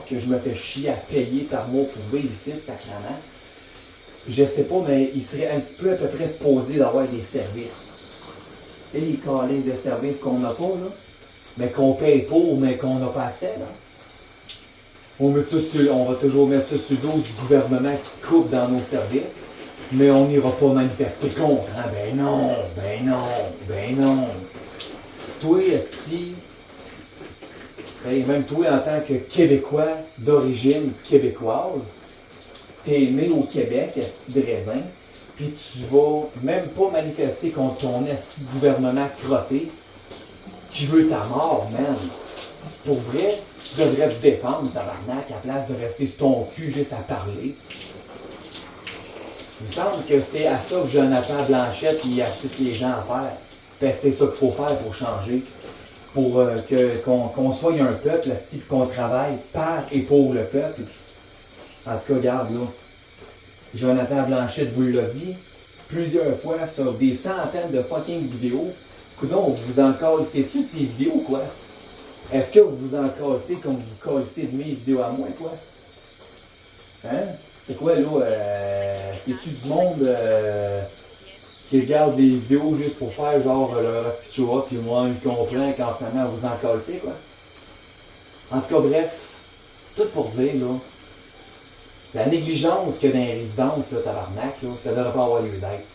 que je me fais chier à payer par mois pour vivre ici, sacrément. Je sais pas, mais il serait un petit peu à peu près supposé d'avoir des services. Et les calices de services qu'on n'a pas, là, mais qu'on paye pour, mais qu'on n'a pas assez, là. On va toujours mettre ça sur le dos du gouvernement qui coupe dans nos services, mais on n'ira pas manifester contre. Hein? Ben non, ben non, ben non. Toi, esti, ben même toi en tant que Québécois d'origine québécoise, t'es né au Québec, esti de raisin, puis tu vas même pas manifester contre ton esti de gouvernement crotté, qui veut ta mort, man. Pour vrai, tu devrais te défendre, tabarnak, à place de rester sur ton cul juste à parler. Il me semble que c'est à ça que Jonathan Blanchette il assiste les gens à faire. Ben, c'est ça qu'il faut faire pour changer. Pour qu'on soigne un peuple, qu'on travaille par et pour le peuple. En tout cas, regarde là. Jonathan Blanchette vous l'a dit plusieurs fois sur des centaines de fucking vidéos. Coudon, vous vous en calissez-tu de ces vidéos, quoi? Est-ce que vous vous en calissez comme vous calissez de mes vidéos à moi, quoi? Hein? C'est quoi, là? C'est-tu du monde qui regarde des vidéos juste pour faire genre leur petit show-up, puis moi, il comprend quand finalement vous en calissez, quoi? En tout cas, bref, tout pour dire, là, la négligence qu'il y a dans les résidences, là, tabarnak, là, ça ne devrait pas avoir lieu d'être.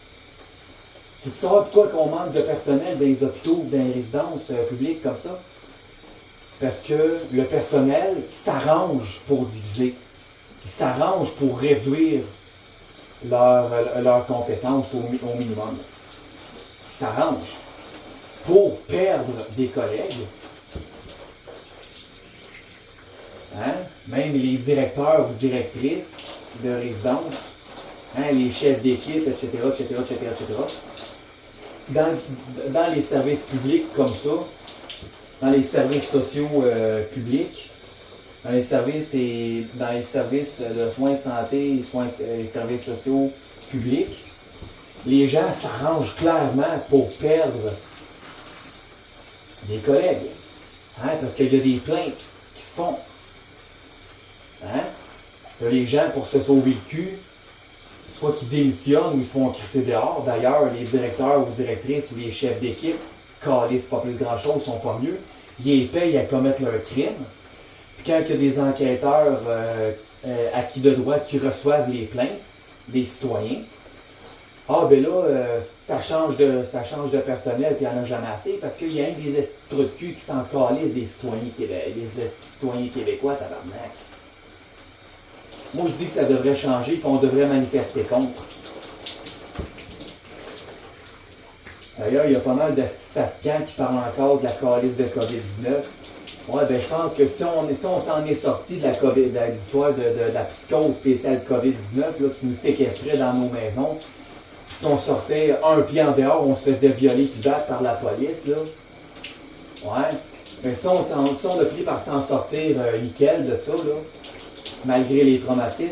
Tu te sauras pourquoi qu'on manque de personnel dans les hôpitaux, dans les résidences publiques comme ça? Parce que le personnel s'arrange pour diviser. Il s'arrange pour réduire leurs compétences au minimum. Il s'arrange pour perdre des collègues. Hein? Même les directeurs ou directrices de résidence, hein, les chefs d'équipe, etc., etc., etc., etc. Dans les services publics comme ça, dans les services sociaux publics, dans les services de soins de santé, les services sociaux publics, les gens s'arrangent clairement pour perdre des collègues. Hein, parce qu'il y a des plaintes qui se font. Hein? Les gens, pour se sauver le cul, soit qu'ils démissionnent ou ils se font crisser dehors. D'ailleurs, les directeurs ou directrices ou les chefs d'équipe, calissent pas plus grand-chose, sont pas mieux. Ils les payent à commettre leur crime. Puis quand il y a des enquêteurs acquis de droit qui reçoivent les plaintes des citoyens, ah ben là, ça change de personnel puis il n'y en a jamais assez parce qu'il y a des estis de trous de cul qui s'en calissent des citoyens québécois, tabarnak. Moi, je dis que ça devrait changer et qu'on devrait manifester contre. D'ailleurs, il y a pas mal de fatigants qui parlent encore de la calice de COVID-19. Ouais, ben je pense que si on s'en est sorti de l'histoire de la psychose spéciale COVID-19 là, qui nous séquestrait dans nos maisons, si on sortait un pied en dehors, on se faisait violer puis battre par la police, là. Ouais. Mais si on a fini par s'en sortir nickel de ça, là, malgré les traumatismes,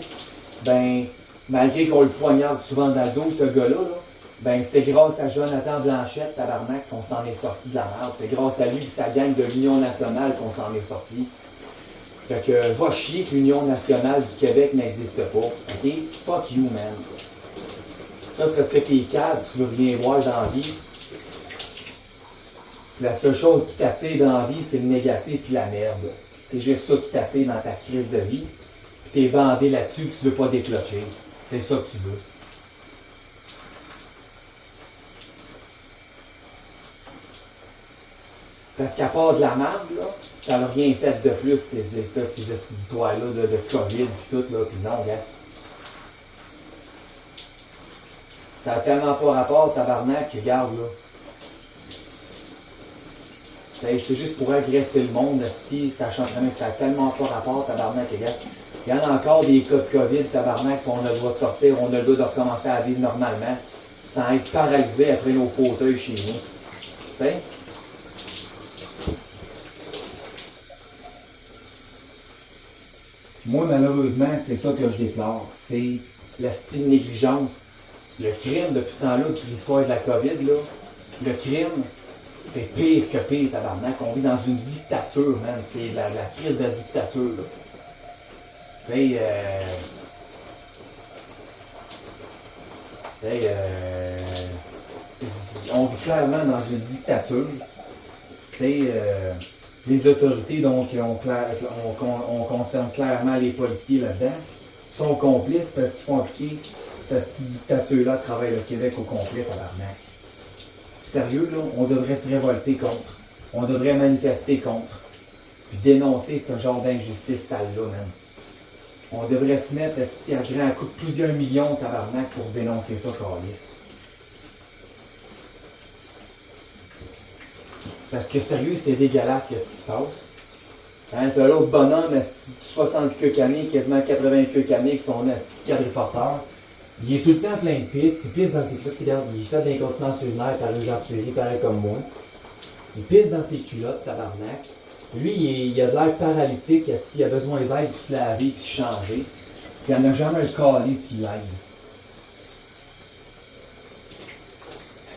ben, malgré qu'on le poignarde souvent dans le dos, ce gars-là, là, ben, c'est grâce à Jonathan Blanchette, tabarnak, qu'on s'en est sorti de la merde. C'est grâce à lui et sa gang de l'Union nationale qu'on s'en est sorti. Fait que, va chier que l'Union nationale du Québec n'existe pas. OK? Fuck you, man. Ça, c'est parce que t'es calme, tu veux rien voir dans la vie. La seule chose qui t'attire dans la vie, c'est le négatif et la merde. C'est juste ça qui t'attire dans ta crise de vie. Puis t'es bandé là-dessus que tu veux pas déclencher. C'est ça que tu veux. Parce qu'à part de la merde, là, ça n'a rien fait de plus, ces histoires-là de COVID et tout, là, puis non, gars. Ça n'a tellement pas rapport, tabarnak, que regarde, là. C'est juste pour agresser le monde, si ça change rien, ça n'a tellement pas rapport, tabarnak, gars. Il y en a encore des cas de COVID, tabarnak, qu'on a le droit de sortir, on a le droit de recommencer à vivre normalement, sans être paralysé après nos fauteuils chez nous. T'sais? Moi, malheureusement, c'est ça que je déplore. C'est la style négligence. Le crime, depuis ce temps-là, depuis l'histoire de la COVID, là, le crime, c'est pire que pire, tabarnak. On vit dans une dictature, man. C'est la crise de la dictature, là. Puis, on vit clairement dans une dictature. Les autorités, donc, on concerne clairement les policiers là-dedans, sont complices parce qu'ils font appliquer cette dictature-là à travers le Québec au complet, tabarnak. Sérieux, là, on devrait se révolter contre. On devrait manifester contre. Puis dénoncer ce genre d'injustice sale-là, même. On devrait se mettre à grand coup de plusieurs millions, tabarnak, pour dénoncer ça, câlisse. Parce que sérieux, c'est dégueulasse qu'est-ce qui se passe. Hein, t'as l'autre bonhomme, esti, 60 quelques années, quasiment 80 quelques années, qui sont quadriporteur. Il est tout le temps plein de pistes, il pisse dans ses culottes, regarde, il fait des incontinences urinaires par les artilleries, pareil comme moi. Il pisse dans ses culottes, tabarnak. Lui, il a de l'air paralytique, il a besoin d'aide pour se laver et se changer. Puis il n'y en a jamais un calice qui l'aide.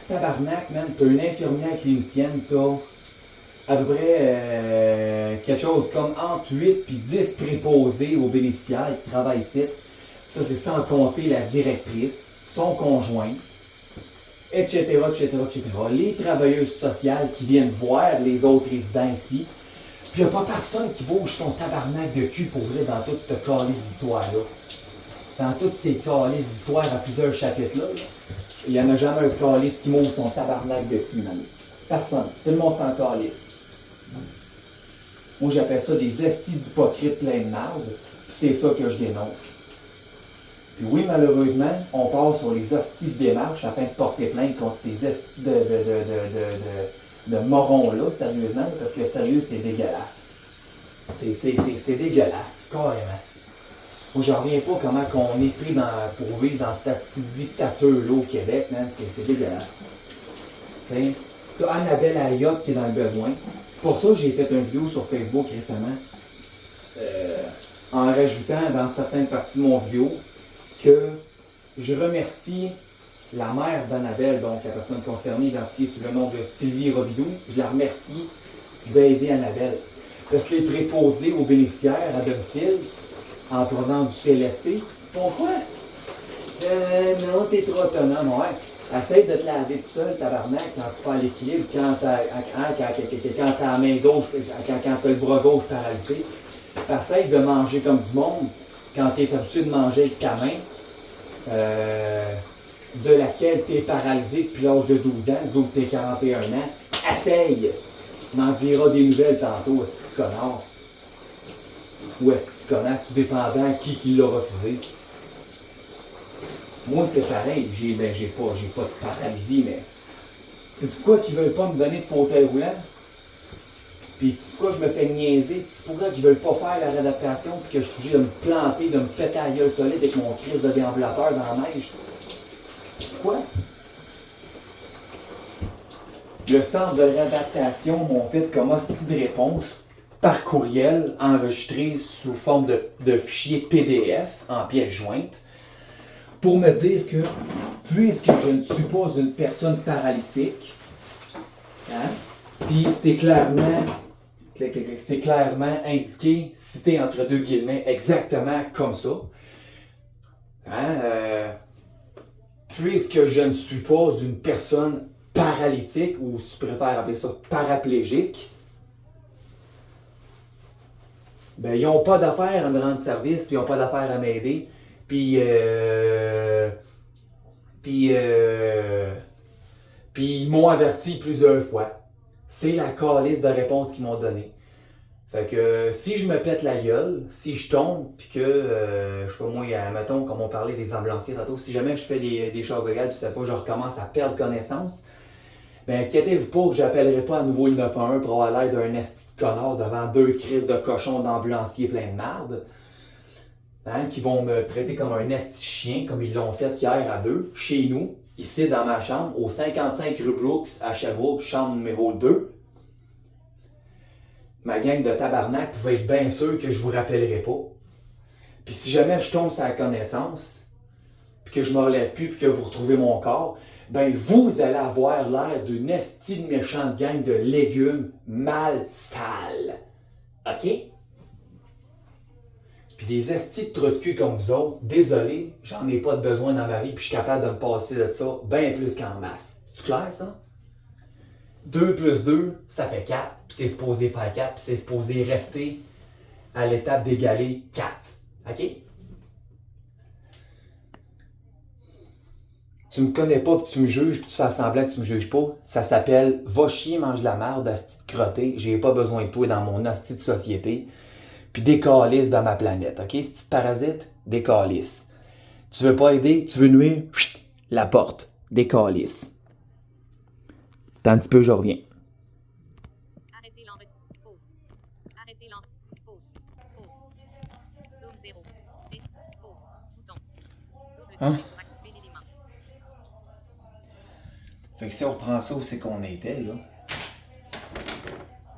Tabarnak, man, t'as une infirmière clinicienne, t'as à peu près quelque chose comme entre 8 et 10 préposés aux bénéficiaires qui travaillent ici. Ça, c'est sans compter la directrice, son conjoint, etc., etc., etc. Les travailleuses sociales qui viennent voir les autres résidents ici. Puis il n'y a pas personne qui bouge son tabarnak de cul pour vrai dans toute cette calice d'histoire-là. Dans toutes ces calices d'histoire à plusieurs chapitres-là, il n'y en a jamais un calice qui m'ouvre son tabarnak de cul, man. Personne. Tout le monde s'en calisse. Moi, j'appelle ça des estis d'hypocrites pleins de marde, puis c'est ça que je dénonce. Puis oui, malheureusement, on part sur les hosties de démarche afin de porter plainte contre ces estis de morons-là, sérieusement, parce que sérieux, c'est dégueulasse. C'est dégueulasse, carrément. Moi, j'en reviens pas comment qu'on est pris pour vivre dans cette petite dictature-là au Québec, man. C'est dégueulasse. T'as Annabelle Ayotte qui est dans le besoin. C'est pour ça que j'ai fait une vidéo sur Facebook récemment, en rajoutant dans certaines parties de mon vidéo que je remercie la mère d'Annabelle, donc la personne concernée, identifiée sous le nom de Sylvie Robidoux. Je la remercie d'aider Annabelle. Parce que les préposés aux bénéficiaires à domicile, en provenance du CLSC, pourquoi? Non, t'es trop autonome, ouais. Essaye de te laver tout seul, tabarnak, quand tu perds l'équilibre, quand t'as la main gauche, quand t'as le bras gauche paralysé. Essaye de manger comme du monde, quand t'es habitué de manger avec ta main, de laquelle t'es paralysé depuis l'âge de 12 ans, d'où t'es 41 ans. Essaye! M'en dira des nouvelles tantôt, est-ce que connard? Ou est-ce que connard, tout dépendant qui l'a refusé. Moi, c'est pareil, j'ai pas de paralysie, mais c'est quoi qu'ils veulent pas me donner de fauteuil roulant? Puis pourquoi je me fais niaiser? Pourquoi qu'ils veulent pas faire la réadaptation puis que je suis obligé de me planter, de me péter à la gueule solide avec mon crise de déambulateur dans la neige? Quoi? Le centre de réadaptation m'ont fait comme hostie de réponse par courriel enregistré sous forme de fichier PDF en pièce jointe pour me dire que puisque je ne suis pas une personne paralytique, hein, puis c'est clairement indiqué, cité entre deux guillemets, exactement comme ça, hein, puisque je ne suis pas une personne paralytique, ou si tu préfères appeler ça paraplégique, ben ils n'ont pas d'affaire à me rendre service, puis ils n'ont pas d'affaire à m'aider, puis ils m'ont averti plusieurs fois. C'est la calice de réponse qu'ils m'ont donnée. Fait que si je me pète la gueule, si je tombe, puis que, je sais pas moi, mettons, comme on parlait des ambulanciers tantôt, si jamais je fais des choses légales, puis cette fois je recommence à perdre connaissance, ben inquiétez-vous pas que j'appellerai pas à nouveau le 911 pour avoir l'air d'un esti de connard devant deux crises de cochons d'ambulanciers plein de marde, hein, qui vont me traiter comme un esti de chien, comme ils l'ont fait hier à deux, chez nous, ici dans ma chambre, au 55 rue Brooks, à Sherbrooke, chambre numéro 2. Ma gang de tabarnak pouvait être bien sûr que je vous rappellerai pas. Puis si jamais je tombe sur la connaissance, puis que je me relève plus, puis que vous retrouvez mon corps, ben vous allez avoir l'air d'une esti de méchante gang de légumes mal sales. OK? Puis des estis de trous de cul comme vous autres, désolé, j'en ai pas de besoin dans ma vie, puis je suis capable de me passer de ça bien plus qu'en masse. C'est clair, ça? 2 plus 2, ça fait 4, puis c'est supposé faire 4, puis c'est supposé rester à l'étape d'égaler 4. OK? Tu me connais pas, puis tu me juges, puis tu fais semblant que tu me juges pas. Ça s'appelle « Va chier, mange de la merde, asti de crotté. J'ai pas besoin de toi dans mon asti de société. » Puis décalisse dans ma planète, OK? Si tu te parasites, décalisse. Tu veux pas aider, tu veux nuire, la porte, décalisse. Tant un petit peu, je reviens. Hein? toucher pour activer l'élément. Fait que si on reprend ça où c'est qu'on était, là,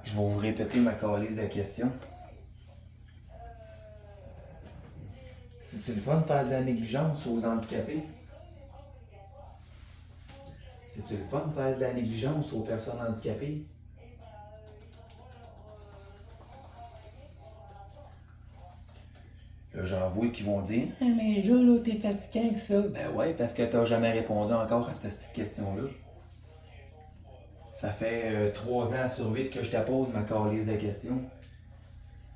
je vais vous répéter ma calice de questions. C'est-tu le fun de faire de la négligence aux handicapés? C'est-tu le fun de faire de la négligence aux personnes handicapées? Là, j'en vois qui vont dire « Ah, mais là, t'es fatigué avec ça. » Ben ouais, parce que t'as jamais répondu encore à cette petite question-là. Ça fait 3 ans sur 8 que je te pose ma calice de questions.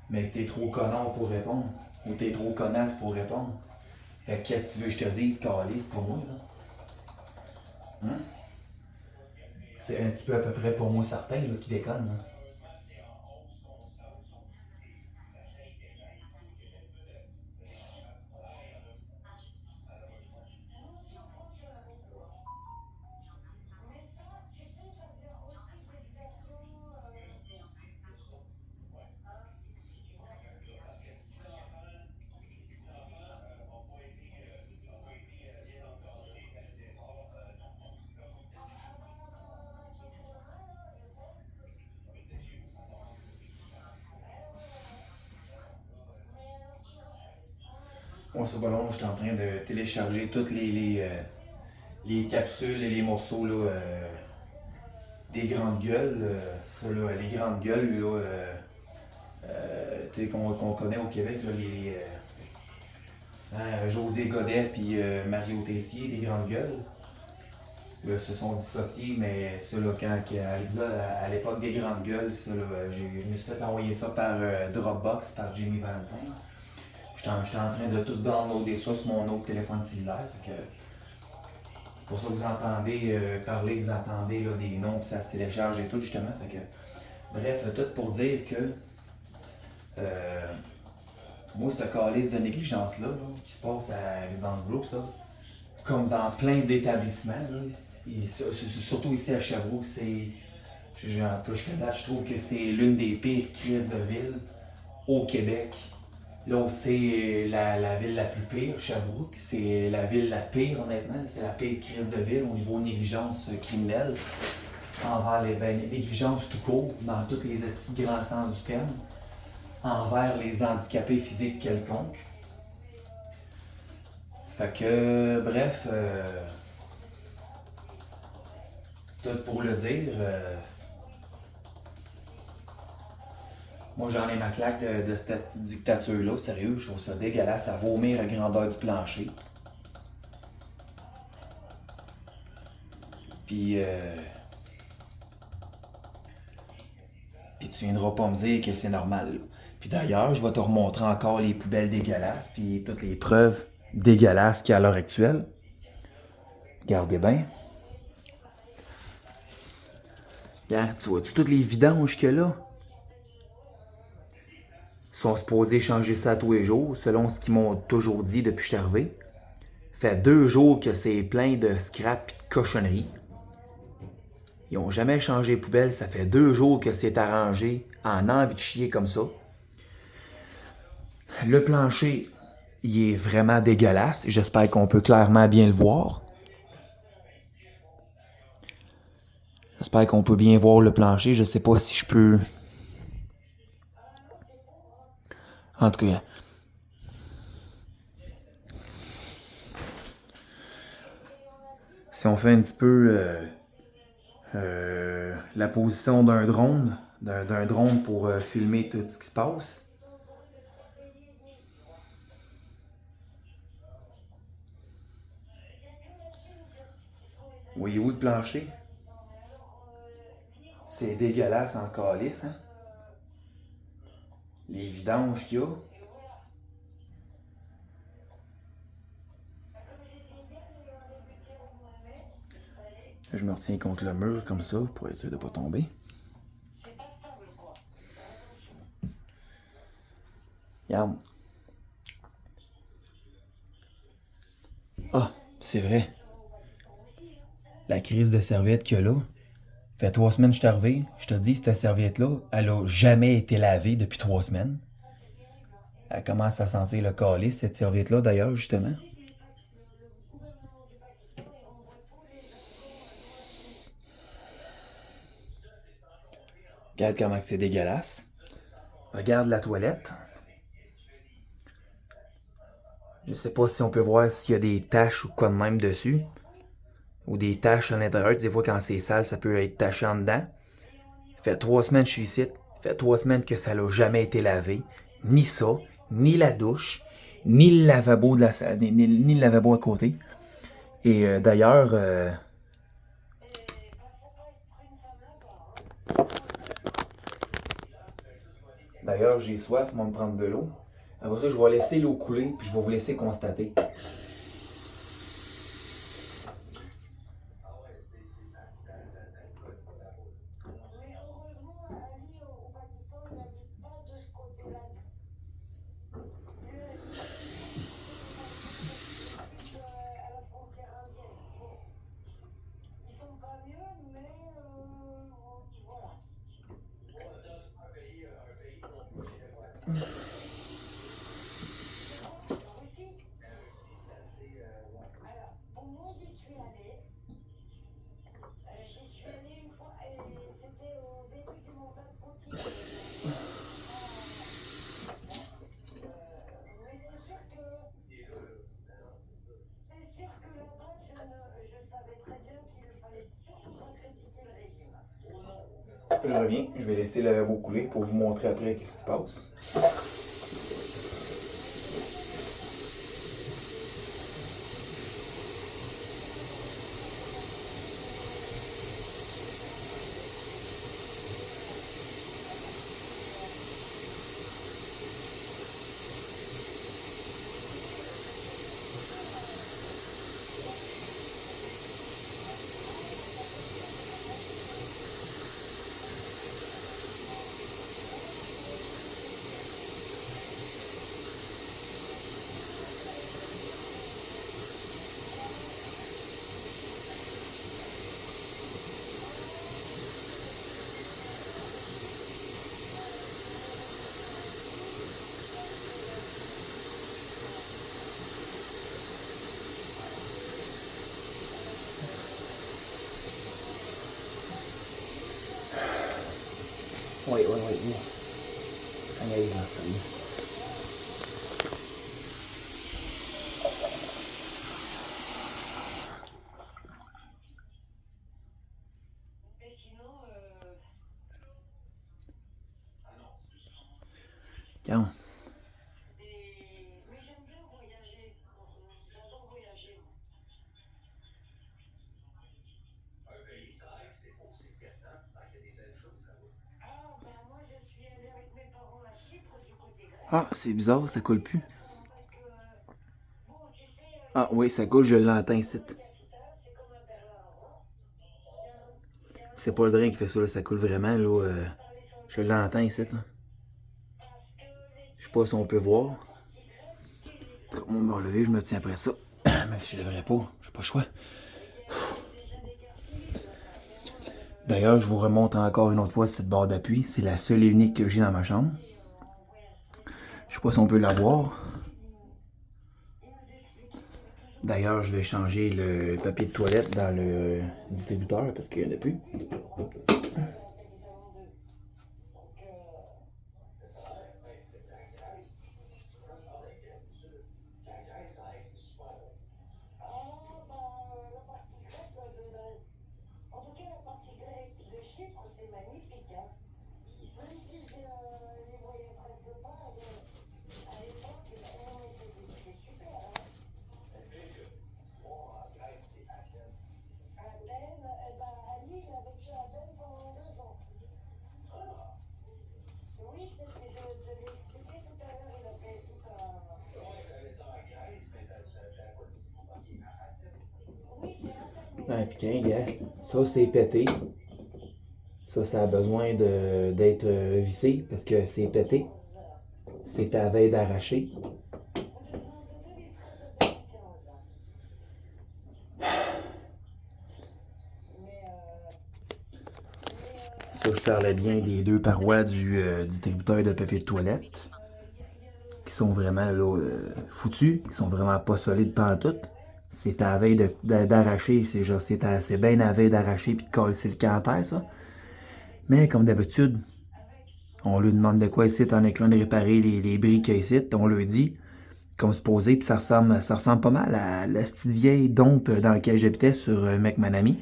Mais que t'es trop connard pour répondre. Ou t'es trop connasse pour répondre. Fait que qu'est-ce que tu veux que je te dise, calice, pour moi, là? Hein? C'est un petit peu à peu près pour moi certain, là, qui déconne, là. Moi, sur Ballon, je suis en train de télécharger toutes les capsules et les morceaux là, des grandes gueules. Ça, là, les grandes gueules là, qu'on connaît au Québec, là, José Godet puis Mario Tessier, des grandes gueules. Là, se sont dissociés, mais ça, là, à l'époque des grandes gueules, ça, là, je me suis fait envoyer ça par Dropbox, par Jimmy Valentine. J'étais en train de tout downloader ça sur mon autre téléphone cellulaire. Fait que, pour ça que vous entendez parler, vous entendez là, des noms, puis ça se télécharge et tout, justement. Fait que, bref, tout pour dire que moi, cette calice de négligence-là, qui se passe à Résidence Brooks, là, comme dans plein d'établissements, là, et surtout ici à Sherbrooke, en tout cas, je trouve que c'est l'une des pires crises de ville au Québec. Là où c'est la ville la plus pire, Sherbrooke, c'est la ville la pire, honnêtement. C'est la pire crise de ville au niveau négligence criminelle. Envers négligence tout court, dans tous les grands sens du terme. Envers les handicapés physiques quelconques. Fait que, bref, tout pour le dire. Moi, j'en ai ma claque de cette petite dictature-là. Sérieux, je trouve ça dégueulasse à vomir à grandeur du plancher. Puis tu viendras pas me dire que c'est normal, là. Puis d'ailleurs, je vais te remontrer encore les poubelles dégueulasses, puis toutes les preuves dégueulasses qu'il y a à l'heure actuelle. Regardez bien. Regarde, tu vois-tu toutes les vidanges qu'il y a là? Ils sont supposés changer ça tous les jours, selon ce qu'ils m'ont toujours dit depuis que je suis arrivé. Fait 2 jours que c'est plein de scrap et de cochonneries. Ils n'ont jamais changé les poubelles, ça fait 2 jours que c'est arrangé en envie de chier comme ça. Le plancher, il est vraiment dégueulasse. J'espère qu'on peut clairement bien le voir. J'espère qu'on peut bien voir le plancher. Je sais pas si je peux... En tout cas... Si on fait un petit peu la position d'un drone, pour filmer tout ce qui se passe. Voyez-vous le plancher? C'est dégueulasse en calice, hein? Les vidanges qu'il y a. Je me retiens contre le mur comme ça pour être sûr de ne pas tomber. Regarde. Ah, c'est vrai. La crise de serviette qu'il y a là. Fait 3 semaines que je suis arrivé. Je te dis, cette serviette-là, elle a jamais été lavée depuis 3 semaines. Elle commence à sentir le calice, cette serviette-là, d'ailleurs, justement. Regarde comment c'est dégueulasse. Regarde la toilette. Je sais pas si on peut voir s'il y a des taches ou quoi de même dessus. Ou des taches à l'intérieur. Des fois, quand c'est sale, ça peut être taché en dedans. Fait 3 semaines que je suis ici. Fait 3 semaines que ça n'a jamais été lavé. Ni ça, ni la douche, ni le lavabo de la salle, ni le lavabo à côté. Et d'ailleurs, j'ai soif, on va me prendre de l'eau. Après ça, je vais laisser l'eau couler, puis je vais vous laisser constater. Je reviens, je vais laisser le lavabo couler pour vous montrer après ce qui se passe. Oui. Ça y est, ça y est. Tiens. Mais j'aime bien voyager. J'adore voyager. Ah, ben moi je suis allée avec mes parents à Chypre du côté grec. Ah, c'est bizarre, ça coule plus. Parce que, bon, tu sais, Ah oui, ça coule, je l'entends ici. c'est comme un Berlin rond. C'est pas le drain qui fait ça, là, ça coule vraiment, là. Je l'entends ici, là. Je sais pas si on peut voir. On va relever, je me tiens après ça. Mais si je devrais pas, j'ai pas le choix. D'ailleurs, je vous remonte encore une autre fois cette barre d'appui. C'est la seule et unique que j'ai dans ma chambre. Je sais pas si on peut la voir. D'ailleurs, je vais changer le papier de toilette dans le distributeur parce qu'il n'y en a plus. Ouais, puis tiens, gars, ça c'est pété. Ça a besoin d'être vissé parce que c'est pété. C'est à veille d'arracher. Ça, je parlais bien des deux parois du distributeur de papier de toilette. Qui sont vraiment là, foutus, qui sont vraiment pas solides pantoute. C'est à veille d'arracher, c'est bien à veille d'arracher puis de coller le camp à terre, ça. Mais comme d'habitude, on lui demande de quoi ici, en écran de réparer les briques ici, on lui dit, comme supposé, puis ça ressemble pas mal à la petite vieille dompe dans laquelle j'habitais sur McManamy.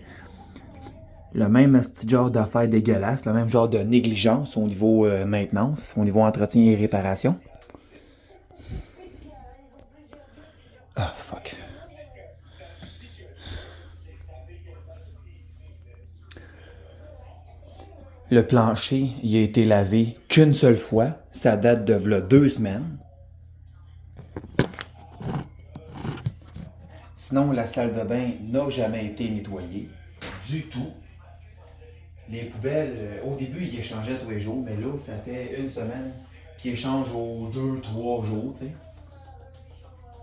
Le même petit genre d'affaires dégueulasse, le même genre de négligence au niveau maintenance, au niveau entretien et réparation. Ah, fuck. Le plancher, il a été lavé qu'une seule fois. Ça date de v'là 2 semaines. Sinon, la salle de bain n'a jamais été nettoyée. Du tout. Les poubelles, au début, ils échangeaient tous les jours, mais là, ça fait 1 semaine qu'ils échangent aux 2-3 jours, tu sais.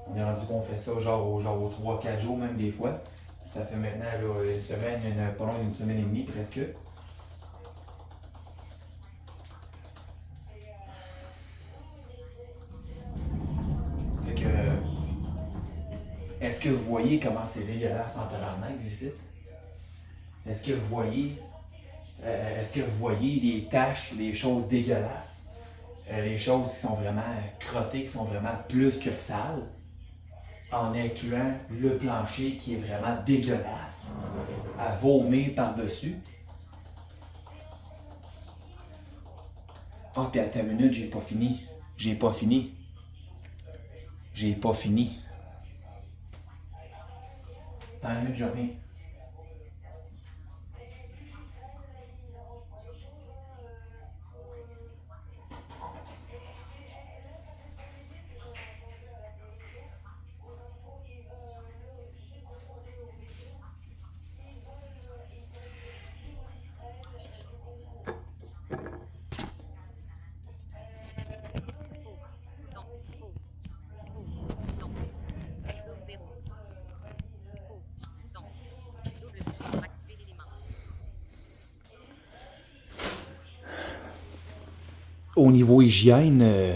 On est rendu qu'on fait ça genre aux 3-4 jours, même des fois. Ça fait maintenant là, 1 semaine, pas loin d'une semaine et demie presque. Fait que, est-ce que vous voyez comment c'est dégueulasse en tabarnak ici? Est-ce que vous voyez les taches, les choses dégueulasses? Les choses qui sont vraiment crottées, qui sont vraiment plus que sales? En incluant le plancher qui est vraiment dégueulasse, à vomir par-dessus. Ah, puis à ta minute, j'ai pas fini. Dans la minute, je reviens. Au niveau hygiène,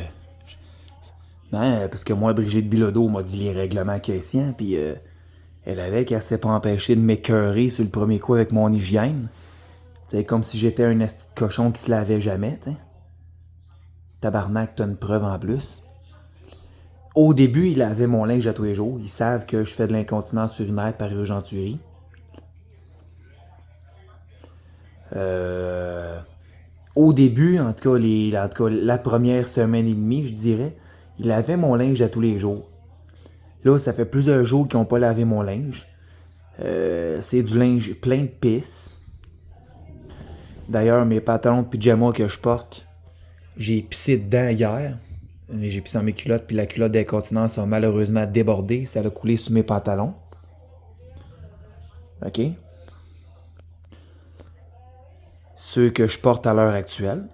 parce que moi, Brigitte Bilodeau m'a dit les règlements caissiens, puis elle avait qu'elle s'est pas empêchée de m'écœurer sur le premier coup avec mon hygiène. C'est comme si j'étais un asti de cochon qui se lavait jamais, t'sais. Tabarnak, t'as une preuve en plus. Au début, il lavait mon linge à tous les jours. Ils savent que je fais de l'incontinence urinaire par urgenturie. Au début, en tout cas, la première semaine et demie, je dirais, il lavait mon linge à tous les jours. Là, ça fait plusieurs jours qu'ils n'ont pas lavé mon linge. C'est du linge plein de pisse. D'ailleurs, mes pantalons de pyjama que je porte, j'ai pissé dedans hier. J'ai pissé dans mes culottes, puis la culotte d'incontinence a malheureusement débordé. Ça a coulé sous mes pantalons. OK? Ceux que je porte à l'heure actuelle.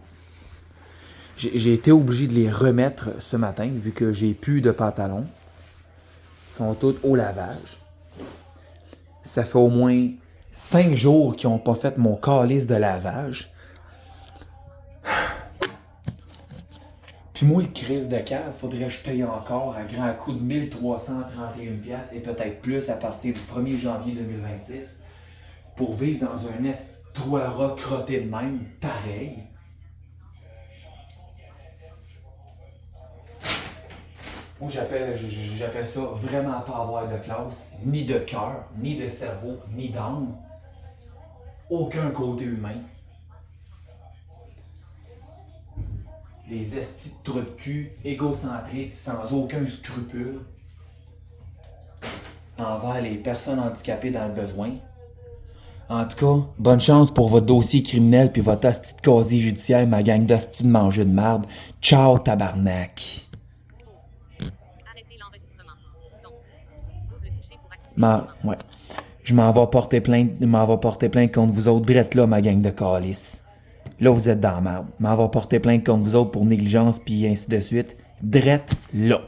J'ai été obligé de les remettre ce matin, vu que j'ai plus de pantalons. Ils sont tous au lavage. Ça fait au moins 5 jours qu'ils n'ont pas fait mon calice de lavage. Puis moi, le crise de cave, faudrait que je paye encore à grand coup de 1331$ et peut-être plus à partir du 1er janvier 2026 pour vivre dans un esti de toit crotté de même, pareil. Moi, j'appelle ça vraiment pas avoir de classe, ni de cœur, ni de cerveau, ni d'âme. Aucun côté humain. Des estis de trous de cul, égocentriques, sans aucun scrupule, envers les personnes handicapées dans le besoin. En tout cas, bonne chance pour votre dossier criminel puis votre asti de casier judiciaire, ma gang d'asti de manger de merde. Ciao, tabarnak! Arrêtez l'enregistrement. Donc, double toucher pour activer. Ouais. Je m'en vais porter plainte contre vous autres, drette là, ma gang de calices. Là, vous êtes dans la merde. M'en va porter plainte contre vous autres pour négligence, puis ainsi de suite. Drette là.